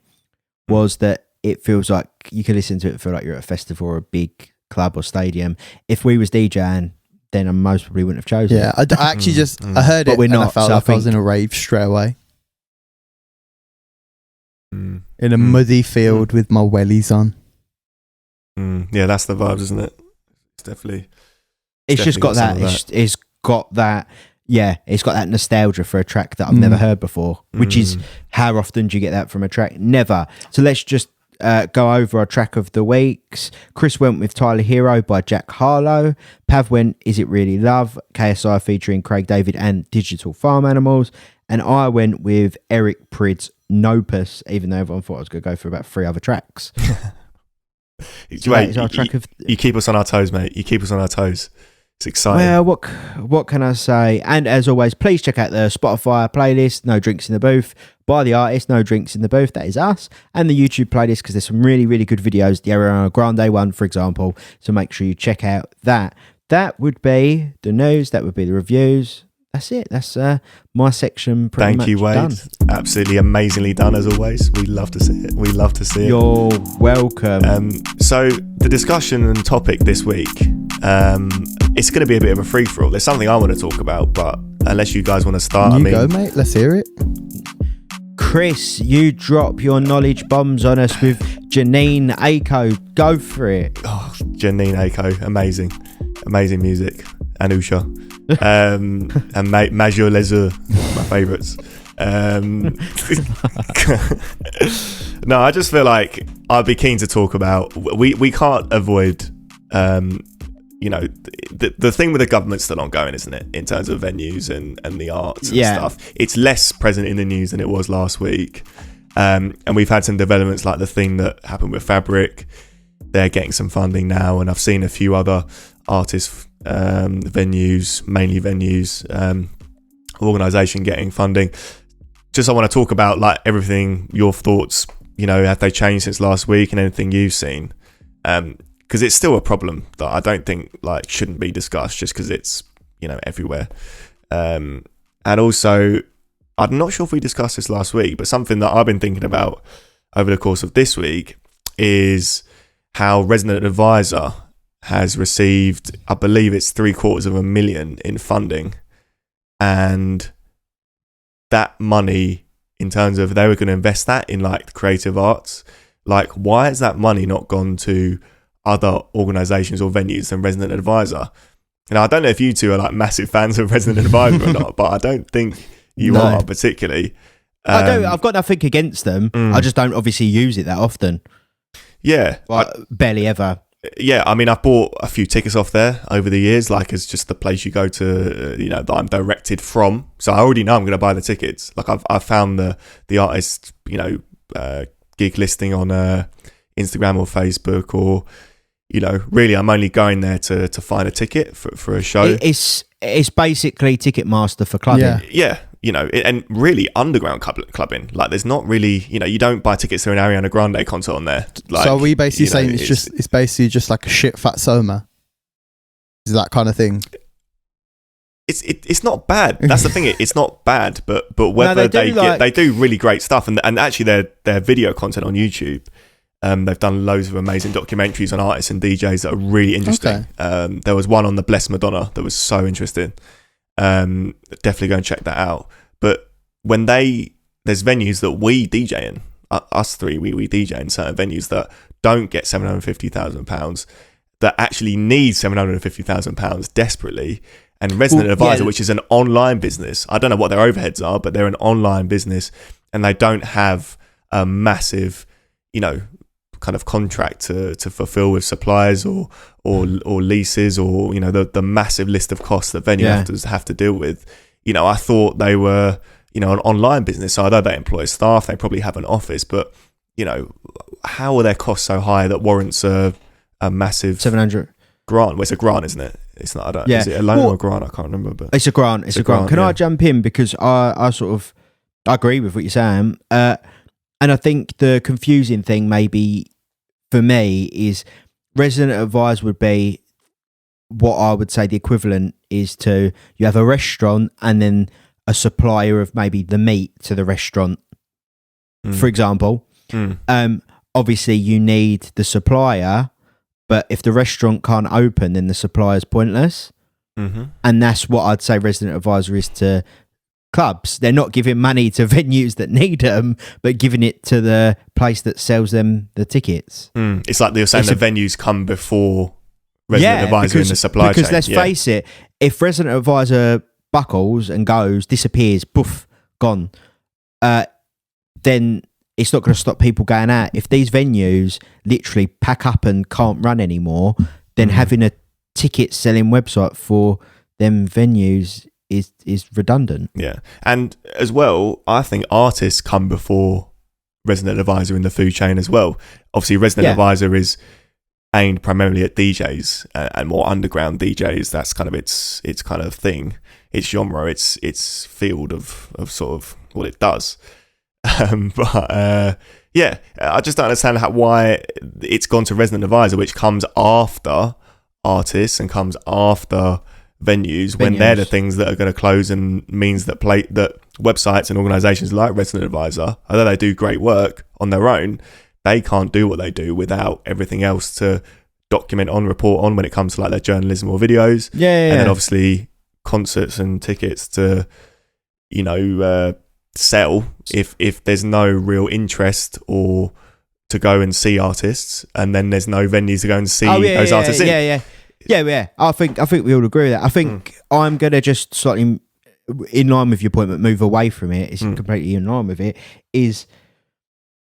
S1: was that it feels like you can listen to it and feel like you're at a festival or a big club or stadium. If we was DJing, then I most probably wouldn't have chosen it.
S2: I actually I heard but it and I felt like I was in a rave straight away. In a muddy field with my wellies on.
S3: Yeah, that's the vibes, isn't it? It's definitely...
S1: It's just got that. It's got that. Yeah, it's got that nostalgia for a track that I've never heard before. Which is, how often do you get that from a track? Never. So let's just go over our track of the weeks. Chris went with Tyler Hero by Jack Harlow. Pav went Is It Really Love? KSI featuring Craig David and Digital Farm Animals. And I went with Eric Prydz Nopus, even though everyone thought I was going to go for about 3 other tracks.
S3: So mate, you keep us on our toes, mate. You keep us on our toes. It's exciting.
S1: Well, what can I say? And as always, please check out the Spotify playlist, No Drinks in the Booth, by the artist, No Drinks in the Booth, that is us, and the YouTube playlist, because there's some really, really good videos, the Ariana Grande one, for example, so make sure you check out that. That would be the news, that would be the reviews. That's it. That's my section pretty much done.
S3: Thank you, Wade. Absolutely amazingly done, as always. We love to see it. We love to see it.
S1: You're welcome.
S3: So the discussion and topic this week, it's going to be a bit of a free-for-all. There's something I want to talk about, but unless you guys want to start,
S2: go, mate. Let's hear it.
S1: Chris, you drop your knowledge bombs on us with Jhené Aiko. Go for it.
S3: Oh, Jhené Aiko, amazing music. Anusha, and Major Leisure, my favourites. No, I just feel like I'd be keen to talk about. We can't avoid. The thing with the government's still ongoing, isn't it? In terms of venues and the arts and stuff, it's less present in the news than it was last week. And we've had some developments like the thing that happened with Fabric. They're getting some funding now, and I've seen a few other artist venues, mainly venues, organisation getting funding. Just I want to talk about like everything, your thoughts. Have they changed since last week, and anything you've seen? Because it's still a problem that I don't think like shouldn't be discussed, just because it's everywhere. And also, I'm not sure if we discussed this last week, but something that I've been thinking about over the course of this week is how Resident Advisor has received, I believe it's $750,000 in funding, and that money, in terms of they were going to invest that in like the creative arts, like why has that money not gone to other organisations or venues than Resident Advisor? And I don't know if you two are like massive fans of Resident Advisor or not, but I don't think you are particularly.
S1: I've got nothing against them. I just don't obviously use it that often.
S3: Yeah,
S1: barely ever.
S3: Yeah, I mean, I've bought a few tickets off there over the years, like it's just the place you go to, that I'm directed from. So I already know I'm going to buy the tickets. Like I've found the artist, gig listing on Instagram or Facebook, or really I'm only going there to find a ticket for a show.
S1: It's basically Ticketmaster for clubbing.
S3: Yeah. And really underground clubbing. Like there's not really, you don't buy tickets to an Ariana Grande concert on there. Like,
S2: so are we basically saying it's basically just like a shit Fat Soma? Is that kind of thing?
S3: It's not bad. That's the thing. It's not bad, but whether they do really great stuff, and actually their video content on YouTube. They've done loads of amazing documentaries on artists and DJs that are really interesting. Okay. There was one on the Blessed Madonna that was so interesting. Definitely go and check that out. But when there's venues that we DJ in, us three, we DJ in certain venues that don't get £750,000, that actually need £750,000 desperately. And Resident Advisor, which is an online business, I don't know what their overheads are, but they're an online business, and they don't have a massive, kind of contract to fulfill with suppliers or leases, or the massive list of costs that venues have to deal with. I thought they were an online business, so although they employ staff, they probably have an office, but how are their costs so high that warrants a massive
S1: 700
S3: grant? Well, it's a grant, isn't it? It's not. Is it a loan or a grant? I can't remember. But
S1: it's a grant. It's a grant. Can I jump in, because I agree with what you're saying, and I think the confusing thing maybe for me is Resident Advisor would be what I would say the equivalent is to, you have a restaurant and then a supplier of maybe the meat to the restaurant, for example. Obviously you need the supplier, but if the restaurant can't open, then the supplier's pointless. And that's what I'd say Resident Advisor is to clubs. They're not giving money to venues that need them, but giving it to the place that sells them the tickets.
S3: It's like they're saying the venues come before Resident Advisor in the supply chain.
S1: Because let's face it, if Resident Advisor buckles and goes, disappears, poof, gone, then it's not going to stop people going out. If these venues literally pack up and can't run anymore, then having a ticket selling website for them venues is redundant.
S3: Yeah. And as well, I think artists come before Resident Advisor in the food chain as well. Obviously, Resident Advisor is aimed primarily at DJs and more underground DJs. That's kind of its kind of thing, its genre, its field of sort of what it does. I just don't understand why it's gone to Resident Advisor, which comes after artists and comes after venues, when they're the things that are going to close, and means that that websites and organisations like Resident Advisor, although they do great work on their own, they can't do what they do without everything else to document on, report on, when it comes to like their journalism or videos. And then obviously concerts and tickets to sell if there's no real interest or to go and see artists, and then there's no venues to go and see those artists in.
S1: Yeah. I think we all agree with that. I think I'm gonna just slightly in line with your point, but move away from it. It's completely in line with it. Is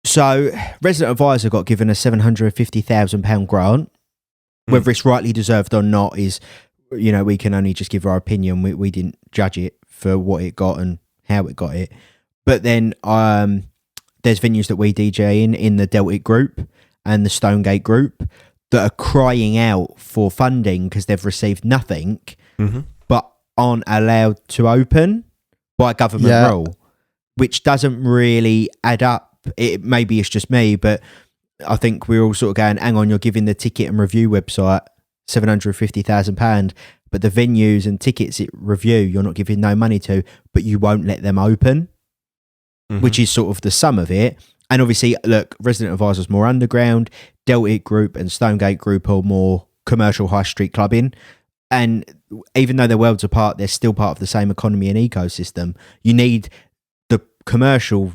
S1: so Resident Advisor got given a £750,000 grant. Whether it's rightly deserved or not is, we can only just give our opinion. We didn't judge it for what it got and how it got it. But then there's venues that we DJ in the Deltic group and the Stonegate group that are crying out for funding because they've received nothing, but aren't allowed to open by government rule, which doesn't really add up. Maybe it's just me, but I think we're all sort of going, hang on, you're giving the ticket and review website £750,000, but the venues and tickets it review, you're not giving no money to, but you won't let them open, which is sort of the sum of it. And obviously, look, Resident Advisor's more underground, Deltic Group and Stonegate Group are more commercial high street clubbing. And even though they're worlds apart, they're still part of the same economy and ecosystem. You need the commercial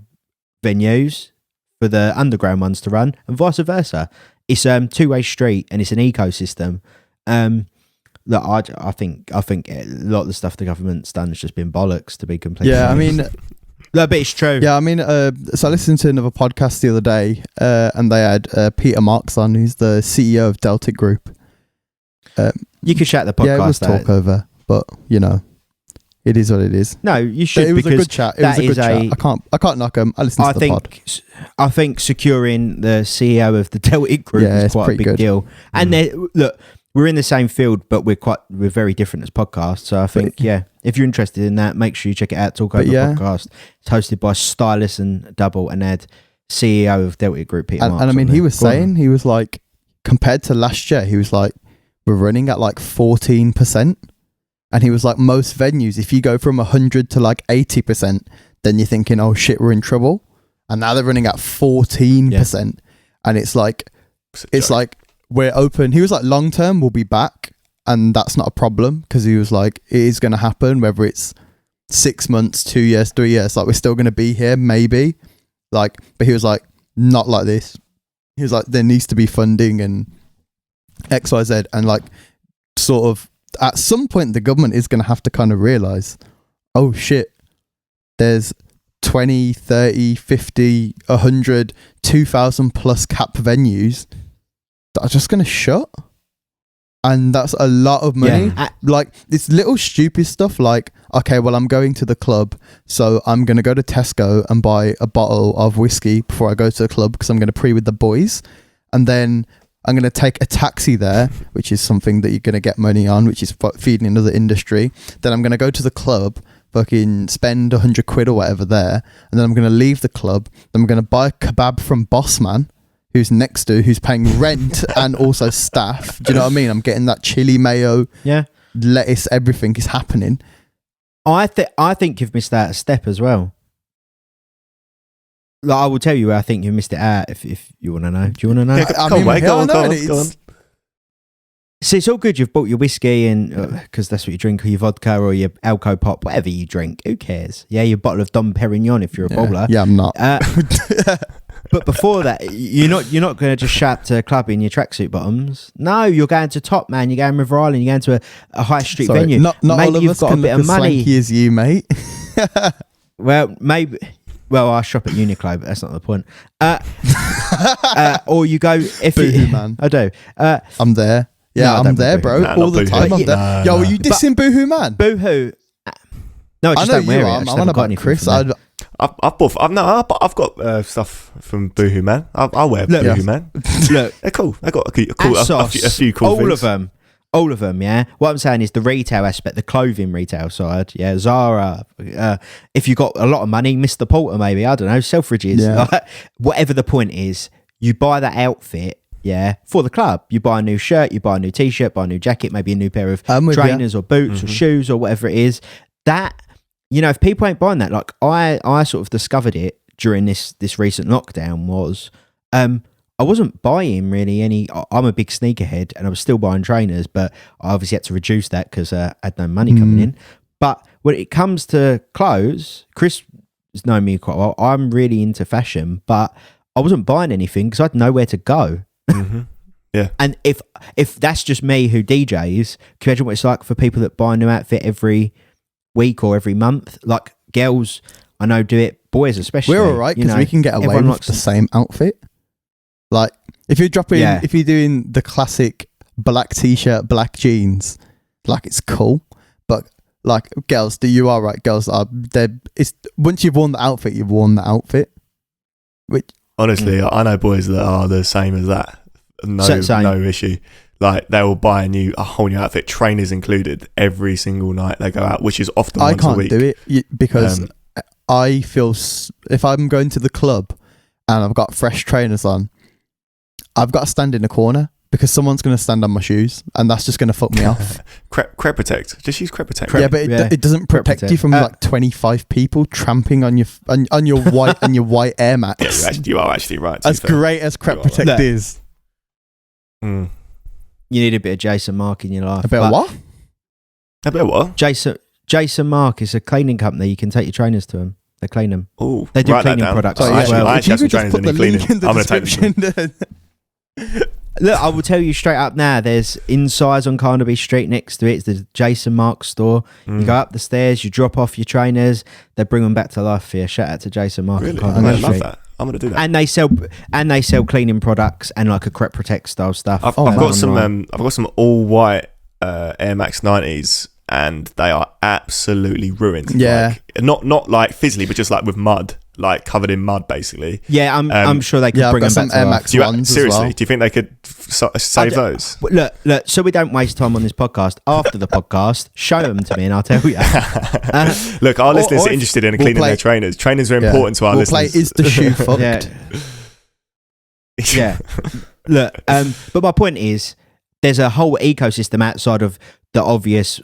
S1: venues for the underground ones to run, and vice versa. It's two-way street, and it's an ecosystem. Look, I think a lot of the stuff the government's done has just been bollocks, to be completely honest.
S2: I mean,
S1: no, but it's true.
S2: Yeah, I mean, so I listened to another podcast the other day, and they had Peter Marks on, who's the CEO of Deltic Group.
S1: You could shout the podcast.
S2: Yeah, it was talk over, but it is what it is.
S1: No, you should.
S2: It was a good chat. It was a good chat. I can't knock them. I listened to the pod.
S1: I think securing the CEO of the Deltic Group is quite a big deal. And look, we're in the same field, but we're very different as podcasts. So I think, if you're interested in that, make sure you check it out. Talk Over Podcast. It's hosted by Stylus and Double and Ed, CEO of Deltic Group, Peter Marks.
S2: And I mean, he was saying, he was like, compared to last year, he was like, we're running at like 14%. And he was like, most venues, if you go from 100 to like 80%, then you're thinking, oh shit, we're in trouble. And now they're running at 14%. And it's like, we're open. He was like, long term, we'll be back. And that's not a problem, because he was like, it is going to happen, whether it's 6 months, 2 years, 3 years. Like, we're still going to be here, maybe. Like, but he was like, not like this. He was like, there needs to be funding and X, Y, Z. And like, sort of, at some point, the government is going to have to kind of realize, oh shit, there's 20, 30, 50, 100, 2,000 plus cap venues that are just going to shut. And that's a lot of money.
S1: Yeah.
S2: Like, it's little stupid stuff like, okay, well, I'm going to the club, so I'm going to go to Tesco and buy a bottle of whiskey before I go to the club because I'm going to pre with the boys. And then I'm going to take a taxi there, which is something that you're going to get money on, which is feeding another industry. Then I'm going to go to the club, fucking spend 100 quid or whatever there. And then I'm going to leave the club. Then I'm going to buy a kebab from Bossman, who's next to, who's paying rent and also staff. Do you know what I mean? I'm getting that chili mayo, lettuce, everything is happening.
S1: I think you've missed out a step as well. Like, I will tell you where I think you missed it out if you want to know. Do you want to know?
S3: Go on.
S1: So it's all good. You've bought your whiskey and because that's what you drink, or your vodka or your Alco Pop, whatever you drink. Who cares? Yeah, your bottle of Dom Perignon if you're a baller.
S2: Yeah, I'm not.
S1: But before that, you're not going to just shout up to a club in your tracksuit bottoms. No, you're going to Top Man. You're going River Island. You're going to a high street venue.
S2: Not
S1: maybe
S2: all of
S1: you've
S2: us
S1: got
S2: can
S1: a bit
S2: look
S1: of
S2: as
S1: money.
S2: swanky as you, mate.
S1: Well, maybe. Well, I shop at Uniqlo, but that's not the point. Or you go if
S2: Boohoo Man.
S1: I do.
S2: I'm there. Yeah,
S1: No,
S2: I'm there, bro.
S3: Nah,
S2: all the
S3: not
S2: time.
S3: Boohoo.
S2: I'm there. Yo, are you dissing Boohoo Man?
S1: Boohoo. No, I just don't wear it. I
S2: I'm
S1: just
S2: on
S1: haven't got
S2: about
S1: anything
S2: Chris.
S1: from them.
S3: I've got stuff from Boohoo Man. I'll wear Boohoo Man.
S1: Look,
S3: They're cool. I got a few cool
S1: all
S3: things.
S1: all of them. Yeah. What I'm saying is the retail aspect, the clothing retail side. Yeah, Zara. If you got a lot of money, Mr. Porter, maybe, I don't know, Selfridges.
S2: Yeah.
S1: Like, whatever the point is, you buy that outfit. Yeah, for the club, you buy a new shirt, you buy a new t-shirt, buy a new jacket, maybe a new pair of trainers or boots or shoes or whatever it is. That, if people ain't buying that, like I sort of discovered it during this recent lockdown was, I wasn't buying really any. I'm a big sneakerhead and I was still buying trainers, but I obviously had to reduce that because I had no money coming in. But when it comes to clothes, Chris has known me quite well. I'm really into fashion, but I wasn't buying anything because I had nowhere to go.
S3: Yeah.
S1: And if that's just me who DJs, can you imagine what it's like for people that buy a new outfit every week or every month? Like girls, I know do it. Boys especially.
S2: We're all right because we can get away with the same outfit. Like if you're if you're doing the classic black t-shirt, black jeans, like it's cool. But like girls, you are right. Girls are once you've worn the outfit, you've worn the outfit. Which
S3: honestly, I know boys that are the same as that. No issue. Like they will buy a whole new outfit, trainers included, every single night they go out, which is often once a week.
S2: I can't do it because I feel if I'm going to the club and I've got fresh trainers on, I've got to stand in a corner because someone's going to stand on my shoes and that's just going to fuck me off.
S3: Crep Protect. Just use Crep Protect.
S2: Yeah, but it doesn't protect you from like 25 people tramping on your white and your white Air Max.
S3: Yeah, you are actually right.
S2: As great as Crep Protect is.
S1: You need a bit of Jason Mark in your life.
S2: A bit of what?
S3: A bit of what?
S1: Jason Mark is a cleaning company. You can take your trainers to them. They clean them.
S3: Oh,
S1: they do cleaning products.
S3: I actually have some trainers that need cleaning. I'm going to take them.
S1: Look, I will tell you straight up now, there's Insides on Carnaby Street next to it. It's the Jason Mark store. You go up the stairs, you drop off your trainers, they bring them back to life for you. Shout out to Jason Mark on Carnaby Street.
S3: I love that. I'm going to do that.
S1: And they sell cleaning products and like a Crep Protect style stuff.
S3: I've got some all white Air Max 90s and they are absolutely ruined.
S2: Yeah.
S3: Like, not like fizzly, but just like with mud. Like covered in mud, basically.
S1: Yeah, I'm sure they could bring them back to
S2: Air Max ones
S3: seriously,
S2: as well.
S3: do you think they could save those?
S1: Look, so we don't waste time on this podcast. After the podcast, show them to me and I'll tell you.
S3: Look, our listeners are interested in cleaning their trainers. Trainers are important to our listeners.
S2: Play Is the Shoe Fucked?
S1: Yeah. Look, but my point is, there's a whole ecosystem outside of the obvious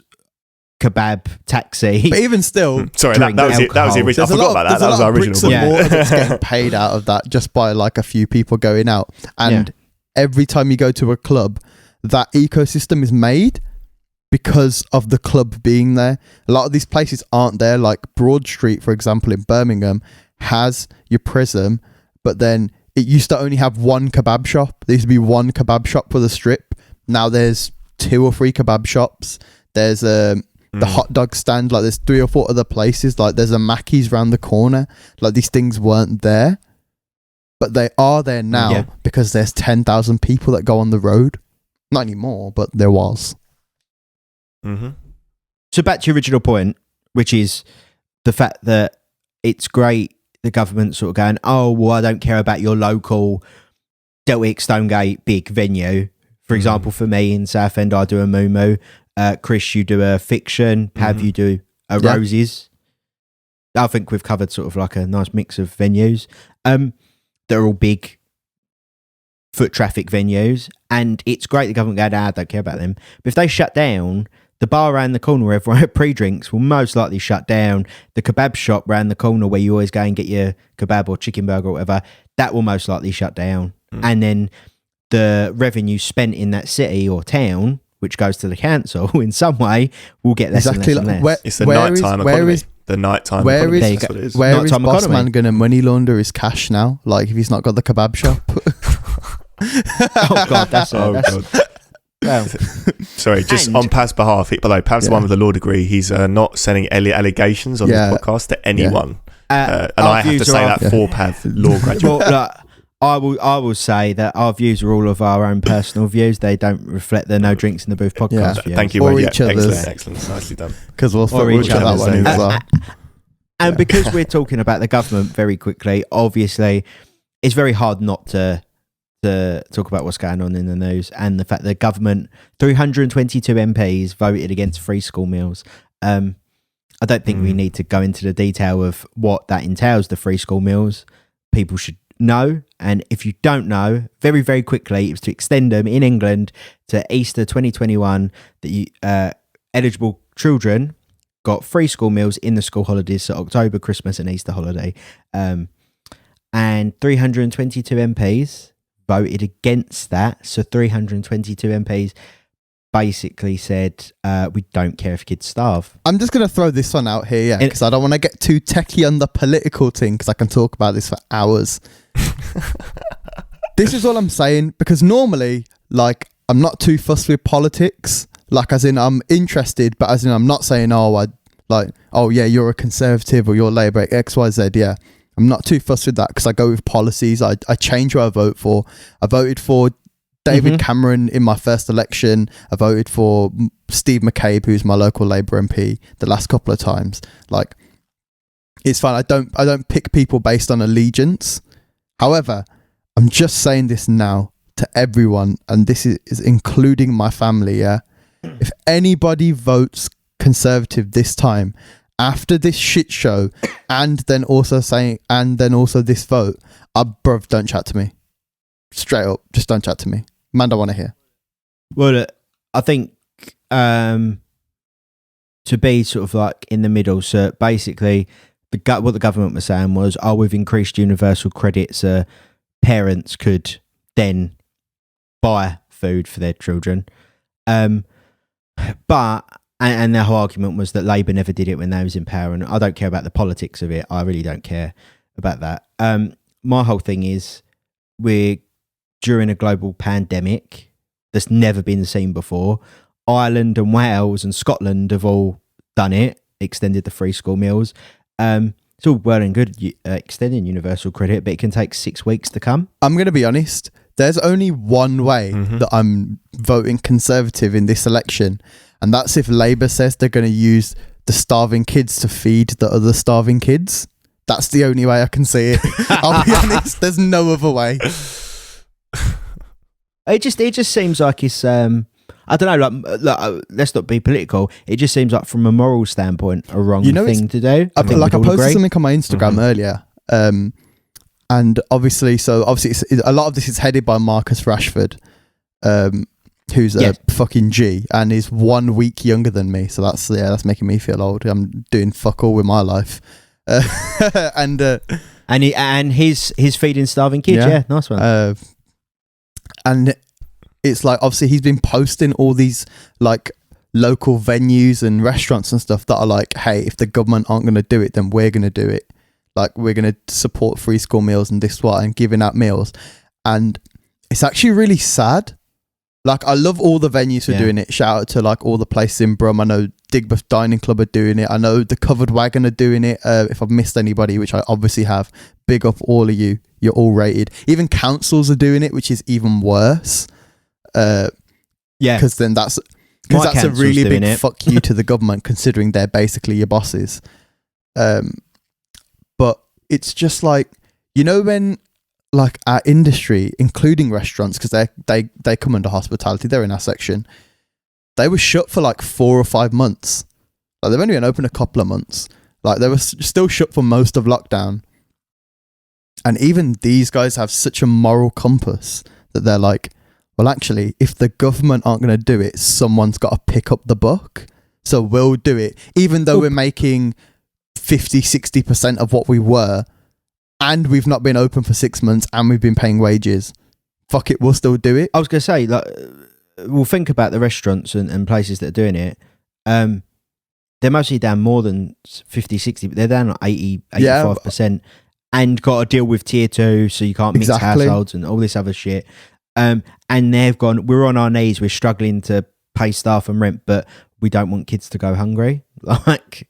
S1: kebab, taxi.
S2: But even still,
S3: sorry, that was the original. I forgot about that. That was our original.
S2: Bricks and mortar that's getting paid out of that just by like a few people going out. And every time you go to a club, that ecosystem is made because of the club being there. A lot of these places aren't there. Like Broad Street, for example, in Birmingham, has your Prism, but then it used to only have one kebab shop. There used to be one kebab shop for the Strip. Now there's 2 or 3 kebab shops. There's the hot dog stand, like there's 3 or 4 other places, like there's a Mackey's round the corner. Like these things weren't there, but they are there now because there's 10,000 people that go on the road. Not anymore, but there was.
S1: So back to your original point, which is the fact that it's great the government sort of going, oh well, I don't care about your local Delwick, Stonegate big venue. For example, for me in Southend, I do a Moo. Chris, you do a Fiction. Pav, you do a Roses. I think we've covered sort of like a nice mix of venues. They're all big foot traffic venues, and it's great the government going, I don't care about them. But if they shut down, the bar around the corner where everyone had pre-drinks will most likely shut down. The kebab shop around the corner where you always go and get your kebab or chicken burger or whatever, that will most likely shut down. And then the revenue spent in that city or town, which goes to the council in some way, will get less and less and less.
S3: It's the nighttime economy. The nighttime economy. That's what it is.
S2: Where is Bossman going to money launder his cash now? Like if he's not got the kebab shop.
S1: Oh God, that's
S3: God. Well, sorry, just on Pav's behalf, Pav's the one with the law degree. He's not sending allegations on this podcast to anyone. And I have to say that for Pav, law graduate.
S1: Well, I will say that our views are all of our own personal views. They don't reflect the No Drinks in the Booth podcast views.
S3: Thank you.
S2: Or each other's.
S3: Excellent. Nicely done.
S2: Because we'll each that one as well.
S1: And because we're talking about the government very quickly, obviously, it's very hard not to talk about what's going on in the news and the fact that the government, 322 MPs voted against free school meals. I don't think we need to go into the detail of what that entails, the free school meals. People should know. And if you don't know, very, very quickly, it was to extend them in England to Easter 2021 that eligible children got free school meals in the school holidays, so October, Christmas and Easter holiday. And 322 MPs voted against that. So 322 MPs basically said, we don't care if kids starve.
S2: I'm just going to throw this one out here, because I don't want to get too techie on the political thing, because I can talk about this for hours. This is all I'm saying, because normally like, I'm not too fussed with politics. Like, as in, I'm interested, but as in, I'm not saying, yeah, you're a Conservative or you're Labour, XYZ. Yeah, I'm not too fussed with that because I go with policies. I change who I vote for. I voted for David Cameron in my first election. I voted for Steve McCabe, who's my local Labour MP, the last couple of times. Like, it's fine. I don't pick people based on allegiance. However, I'm just saying this now to everyone, and this is including my family. Yeah, if anybody votes Conservative this time after this shit show, and then also this vote, bruv, don't chat to me. Straight up, just don't chat to me. Man, don't want to hear.
S1: Well, I think to be sort of like in the middle, so basically what the government was saying was, we've increased universal credit so parents could then buy food for their children. But their whole argument was that Labour never did it when they was in power, and I don't care about the politics of it. I really don't care about that. My whole thing is we're during a global pandemic that's never been seen before. Ireland and Wales and Scotland have all done it, extended the free school meals. It's all well and good extending universal credit, but it can take 6 weeks to come.
S2: I'm going to be honest. There's only one way that I'm voting Conservative in this election, and that's if Labour says they're going to use the starving kids to feed the other starving kids. That's the only way I can see it. I'll be honest. There's no other way.
S1: It just seems like it's I don't know, like, let's not be political. It just seems like from a moral standpoint a wrong thing to do.
S2: I posted something on my Instagram earlier, and obviously a lot of this is headed by Marcus Rashford, who's a fucking G and is 1 week younger than me. So that's making me feel old. I'm doing fuck all with my life, and
S1: his feeding starving kids. Yeah, nice one.
S2: And it's like, obviously he's been posting all these like local venues and restaurants and stuff that are like, hey, if the government aren't going to do it, then we're going to do it. Like, we're going to support free school meals and this, what, and giving out meals. And it's actually really sad. Like, I love all the venues for doing it. Shout out to like all the places in Brum. I know Digbeth Dining Club are doing it. I know the Covered Wagon are doing it. If I've missed anybody, which I obviously have, big up all of you. You're all rated. Even councils are doing it, which is even worse. Because that's a really big fuck you to the government, considering they're basically your bosses. But it's just like, you know, when like our industry, including restaurants, because they come under hospitality, they're in our section, they were shut for like 4 or 5 months. Like, they've only been open a couple of months. Like, they were still shut for most of lockdown. And even these guys have such a moral compass that they're like, well, actually, if the government aren't going to do it, someone's got to pick up the buck. So we'll do it, even though we're making 50-60% of what we were, and we've not been open for 6 months, and we've been paying wages. Fuck it, we'll still do it.
S1: I was going to say, like, we'll think about the restaurants and places that are doing it. They're mostly down more than 50-60%, but they're down like 80-85%, and got to deal with tier 2, so you can't mix households and all this other shit. And they've gone, we're on our knees, we're struggling to pay staff and rent, but we don't want kids to go hungry. Like,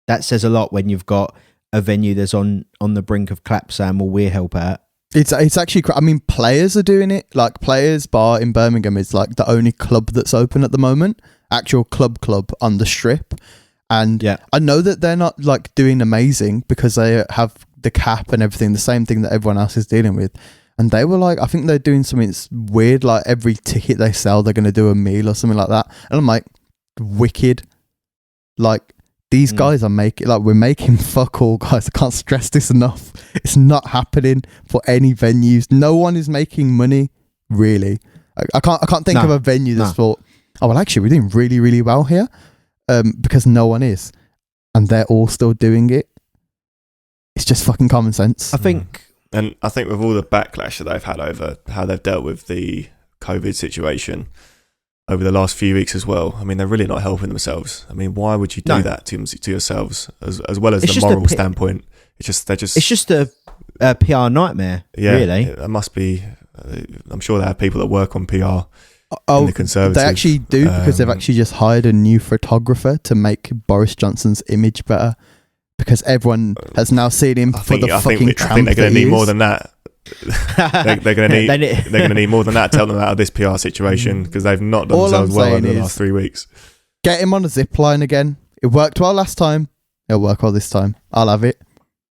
S1: that says a lot when you've got a venue that's on the brink of collapse saying, well, we'll help out.
S2: It's actually, I mean, Players are doing it. Like, Players Bar in Birmingham is like the only club that's open at the moment. Actual club on the Strip. And I know that they're not like doing amazing because they have the cap and everything, the same thing that everyone else is dealing with. And they were like, I think they're doing something that's weird, like every ticket they sell, they're going to do a meal or something like that. And I'm like, wicked. Like, these guys are we're making fuck all, guys. I can't stress this enough. It's not happening for any venues. No one is making money, really. I can't think of a venue that's thought, oh, well, actually, we're doing really, really well here. Because no one is. And they're all still doing it. It's just fucking common sense.
S3: I think with all the backlash that they've had over how they've dealt with the COVID situation over the last few weeks as well, I mean, they're really not helping themselves. I mean, why would you do that to yourselves as well as the moral standpoint? It's just a PR nightmare, really. It must be I'm sure they have people that work on PR in
S2: Oh,
S3: the Conservative.
S2: they actually do, because they've actually just hired a new photographer to make Boris Johnson's image better, because everyone has now seen him for the fucking tramp.
S3: I think they're going to
S2: that he
S3: need more
S2: is.
S3: than that. They're going to need more than that to help them out of this PR situation, because they've not done
S2: All
S3: themselves
S2: I'm
S3: well
S2: saying
S3: over the
S2: is-
S3: last 3 weeks.
S2: Get him on a zip line again. It worked well last time. It'll work well this time. I'll have it.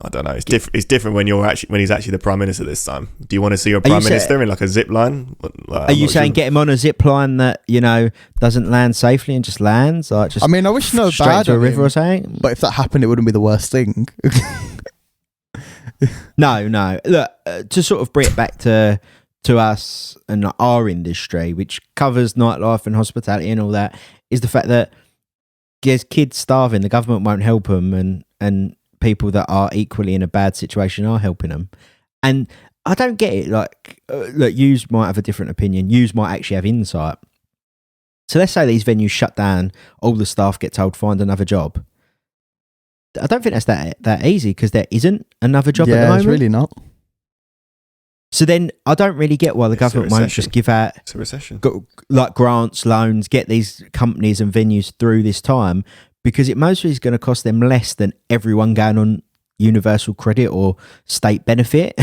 S3: I don't know. It's different when he's actually the Prime Minister this time. Do you want to see your
S1: you
S3: Prime
S1: say-
S3: Minister in like a zip line?
S1: Are you saying get him on a zip line that doesn't land safely and just lands, like just
S2: I mean, I wish no
S1: straight
S2: bad
S1: to a
S2: on
S1: river
S2: him,
S1: or something?
S2: but if that happened, it wouldn't be the worst thing.
S1: No. Look, to sort of bring it back to us and our industry, which covers nightlife and hospitality and all that, is the fact that there's kids starving, the government won't help them, and people that are equally in a bad situation are helping them. And I don't get it. Like, look, yous might have a different opinion. Yous might actually have insight. So let's say these venues shut down, all the staff get told find another job. I don't think that's that easy, because there isn't another job at the
S2: Yeah,
S1: moment.
S2: it's really not.
S1: So then I don't really get why the
S3: It's a
S1: government won't
S3: recession.
S1: just give out
S3: It's a recession.
S1: like grants, loans, get these companies and venues through this time, because it mostly is going to cost them less than everyone going on universal credit or state benefit.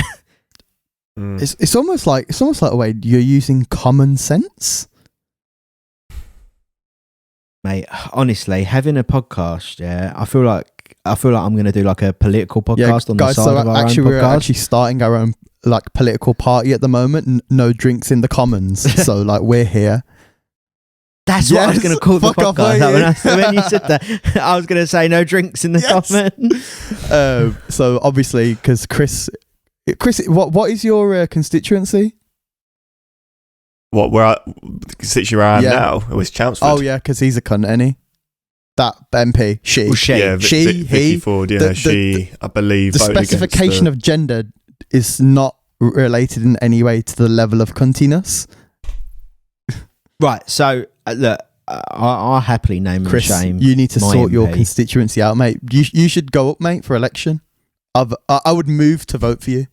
S3: Mm.
S2: It's almost like a way you're using common sense.
S1: Mate, honestly, having a podcast, I feel like I'm going to do like a political podcast on
S2: guys,
S1: the side
S2: so
S1: of our
S2: actually
S1: own
S2: we're
S1: podcast.
S2: actually starting our own like political party at the moment. No drinks in the Commons. So like we're here.
S1: That's what I was
S2: Yes,
S1: going to call the
S2: fuck off,
S1: podcast.
S2: mate.
S1: When you said that, I was going to say no drinks in the
S2: Yes.
S1: Commons.
S2: So obviously, because Chris, what is your constituency?
S3: Where I am now? It was Chelmsford.
S2: Oh yeah, because he's a cunt, ain't he? That MP, she.
S1: Well, she.
S3: Yeah,
S2: She,
S3: Vicky
S2: he,
S3: Ford. Yeah,
S2: the-
S3: I believe.
S2: The
S3: voted against
S2: specification of gender is not related in any way to the level of cuntiness.
S1: Right, so look, I'll happily name
S2: Chris,
S1: and shame.
S2: you need to
S1: my
S2: sort your
S1: MP.
S2: constituency out, mate. You should go up, mate, for election. I would move to vote for you.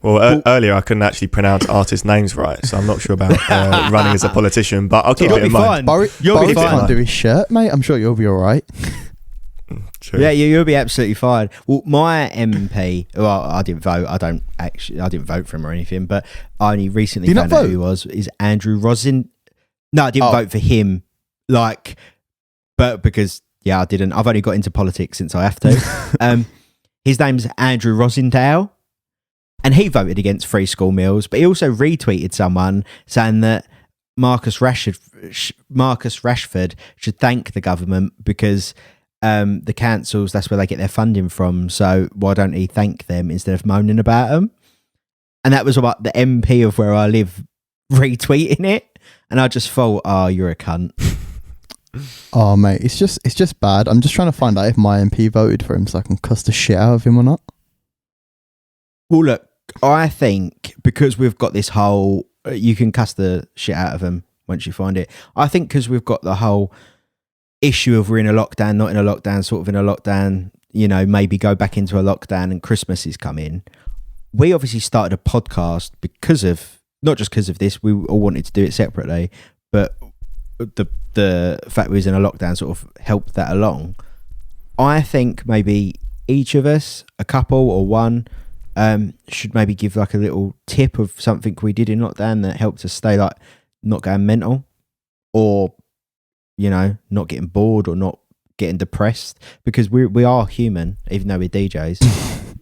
S3: Well, earlier I couldn't actually pronounce artist names right, so I'm not sure about running as a politician. But I'll keep
S1: You'll
S3: it in
S1: be
S3: mind.
S1: fine. You'll be
S2: Boris
S1: fine.
S2: can't do his shirt, mate. I'm sure you'll be all right.
S3: True.
S1: Yeah, you'll be absolutely fine. Well, my MP, well, I didn't vote. I didn't vote for him or anything, but I only recently
S2: Do you
S1: found
S2: not
S1: out
S2: vote?
S1: who he was. Is Andrew Rosin? No, I didn't
S2: Oh.
S1: vote for him. But because I didn't. I've only got into politics since I have to. His name's Andrew Rosindale, and he voted against free school meals. But he also retweeted someone saying that Marcus Rashford should thank the government because the councils, that's where they get their funding from. So why don't he thank them instead of moaning about them? And that was about the MP of where I live retweeting it. And I just thought, oh, you're a cunt.
S2: Oh, mate, it's just bad. I'm just trying to find out if my MP voted for him so I can cuss the shit out of him or not.
S1: Well, look, I think because we've got this whole, you can cuss the shit out of them once you find it. I think because we've got the whole issue of we're in a lockdown, not in a lockdown, sort of in a lockdown, maybe go back into a lockdown and Christmas is coming. We obviously started a podcast not just because of this, we all wanted to do it separately, but the fact we was in a lockdown sort of helped that along. I think maybe each of us, a couple or one, should maybe give like a little tip of something we did in lockdown that helped us stay like not going mental, or not getting bored or not getting depressed, because we are human even though we're DJs.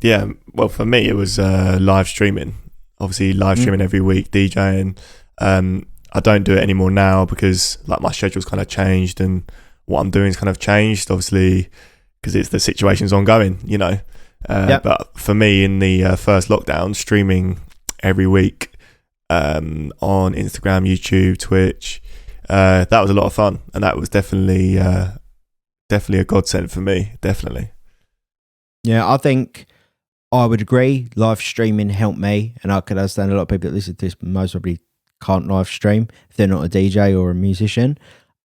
S3: Yeah, well, for me, it was live streaming. Obviously, live streaming every week, DJing. I don't do it anymore now because like my schedule's kind of changed and what I'm doing's kind of changed. Obviously, because it's the situation's ongoing, Yep. But for me, in the first lockdown, streaming every week on Instagram, YouTube, Twitch, that was a lot of fun, and that was definitely a godsend for me. Definitely.
S1: Yeah, I think I would agree. Live streaming helped me, and I could understand a lot of people that listen to this most probably can't live stream if they're not a DJ or a musician.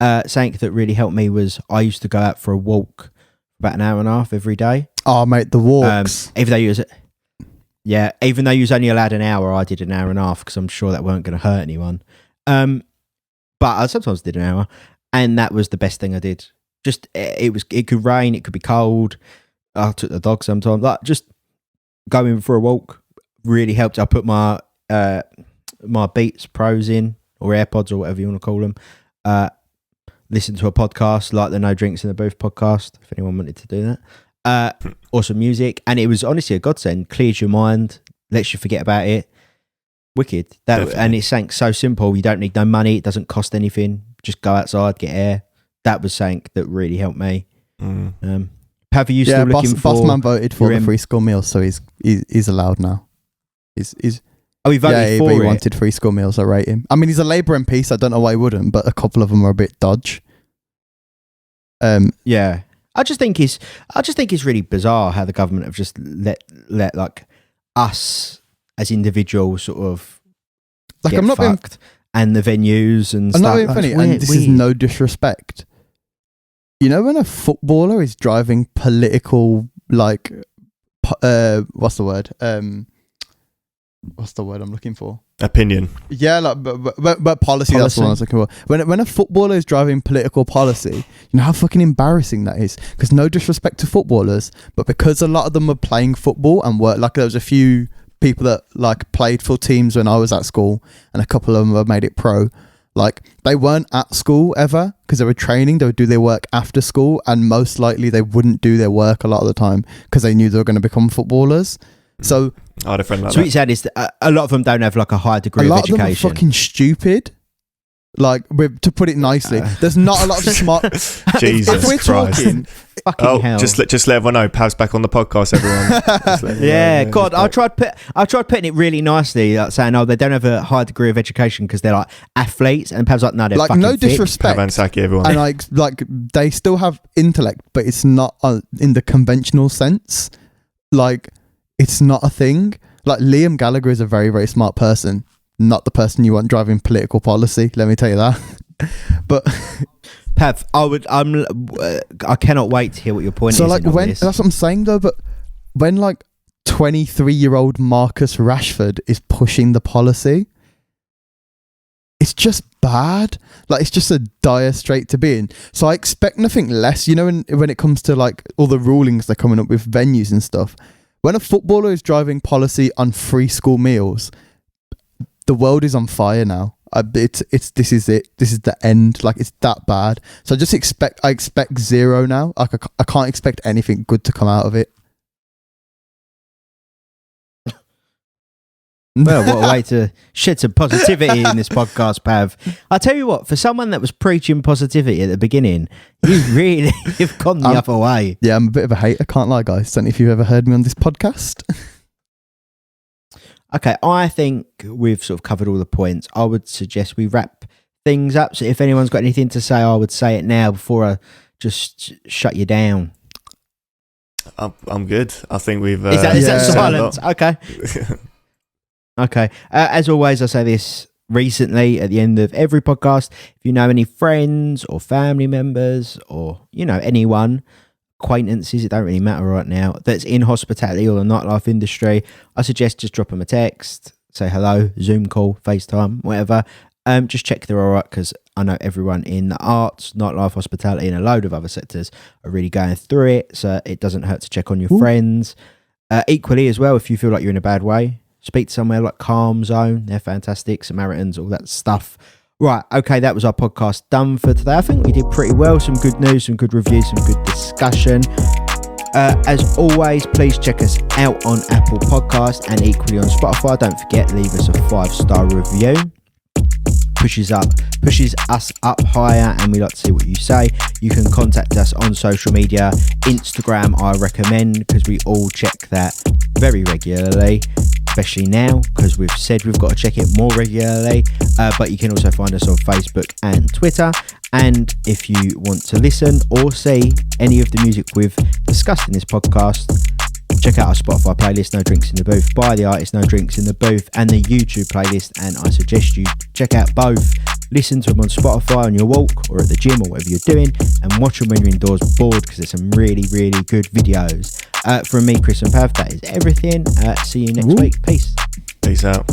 S1: Something that really helped me was I used to go out for a walk about an hour and a half every day.
S2: Oh, mate, the walks.
S1: Even though you was Yeah, even though you was only allowed an hour, I did an hour and a half because I'm sure that weren't going to hurt anyone. But I sometimes did an hour, and that was the best thing I did. Just it could rain, it could be cold. I took the dog sometimes. Like just going for a walk really helped. I put my my Beats Pros in, or AirPods, or whatever you want to call them. Listen to a podcast like the No Drinks in the Booth podcast, if anyone wanted to do that. Or some music, and it was honestly a godsend. Clears your mind, lets you forget about it. Wicked. And it's something so simple. You don't need no money. It doesn't cost anything. Just go outside, get air. That was something that really helped me. Have you still looking for?
S2: Bossman voted for the free school meals, so he's allowed now. He's
S1: he voted for
S2: he
S1: it.
S2: wanted free school meals. I rate him. I mean, he's a Labour MP, so I don't know why he wouldn't, but a couple of them are a bit dodge.
S1: Yeah. I just think it's really bizarre how the government have just let like us as individuals sort of
S2: like
S1: get
S2: I'm not
S1: fucked, and the venues and
S2: I'm
S1: stuff.
S2: not being
S1: Like,
S2: funny,
S1: it's weird,
S2: and this is no disrespect. You know when a footballer is driving political, like, what's the word? What's the word I'm looking for?
S3: Opinion.
S2: Yeah, like, but policy. That's what I was looking for. When a footballer is driving political policy, you know how fucking embarrassing that is. Because no disrespect to footballers, but because a lot of them are playing football and work, like there was a few people that like played for teams when I was at school, and a couple of them have made it pro. Like they weren't at school ever because they were training. They would do their work after school, and most likely they wouldn't do their work a lot of the time because they knew they were going to become footballers. So
S3: I had a friend like
S1: so
S3: that.
S1: what you said is that a lot of them don't have like a high degree
S2: a
S1: of
S2: lot of them
S1: education.
S2: are fucking stupid. Like, to put it nicely, there's not a lot of smart.
S3: Jesus
S2: if we're
S3: Christ.
S2: talking,
S1: Fucking hell.
S3: Just let everyone know. Pav's back on the podcast, everyone.
S1: Yeah, God, I tried putting it really nicely, like saying, "Oh, they don't have a high degree of education because they're like athletes," and Pav's like, "No, they're
S2: like
S1: fucking
S2: no
S1: fit."
S2: disrespect,
S3: Pav Ansaki, everyone.
S2: and like they still have intellect, but it's not in the conventional sense. Like, it's not a thing. Like Liam Gallagher is a very, very smart person, not the person you want driving political policy. Let me tell you that. But
S1: Pav, I cannot wait to hear what your point
S2: so
S1: is.
S2: like
S1: in all
S2: when
S1: this.
S2: that's what I'm saying though. But when like 23-year-old Marcus Rashford is pushing the policy, it's just bad. Like it's just a dire strait to be in. So I expect nothing less. You know, when it comes to like all the rulings they're coming up with venues and stuff. When a footballer is driving policy on free school meals, the world is on fire now. This is it. This is the end. Like it's that bad. So I expect zero now. Like I can't expect anything good to come out of it.
S1: Well, what a way to shed some positivity in this podcast, Pav. I tell you what, for someone that was preaching positivity at the beginning, you really have gone the other way.
S2: Yeah, I'm a bit of a hater, can't lie, guys. Don't know if you've ever heard me on this podcast.
S1: Okay, I think we've sort of covered all the points. I would suggest we wrap things up. So if anyone's got anything to say, I would say it now before I just shut you down.
S3: I'm good. I think we've.
S1: Is that
S2: Yeah.
S1: silence? Okay. Okay. As always, I say this recently at the end of every podcast. If you know any friends or family members or, you know, anyone, acquaintances, it don't really matter right now, that's in hospitality or the nightlife industry, I suggest just drop them a text, say hello, Zoom call, FaceTime, whatever. Just check they're all right, because I know everyone in the arts, nightlife, hospitality, and a load of other sectors are really going through it. So it doesn't hurt to check on your friends. Equally as well, if you feel like you're in a bad way, speak to somewhere like Calm Zone. They're fantastic. Samaritans, all that stuff. Right, okay, that was our podcast done for today. I think we did pretty well. Some good news, some good reviews, some good discussion. As always, please check us out on Apple Podcast and equally on Spotify. Don't forget, leave us a 5-star review. Pushes us up higher, and we like to see what you say. You can contact us on social media. Instagram, I recommend, because we all check that very regularly, especially now because we've said we've got to check it more regularly. But you can also find us on Facebook and Twitter. And if you want to listen or see any of the music we've discussed in this podcast, check out our Spotify playlist, No Drinks in the Booth, by the artist No Drinks in the Booth, and the YouTube playlist. And I suggest you check out both Listen to them on Spotify on your walk or at the gym or whatever you're doing, and watch them when you're indoors bored, because there's some really, really good videos. From me, Chris and Pav, that is everything. See you next week. Peace.
S3: Peace out.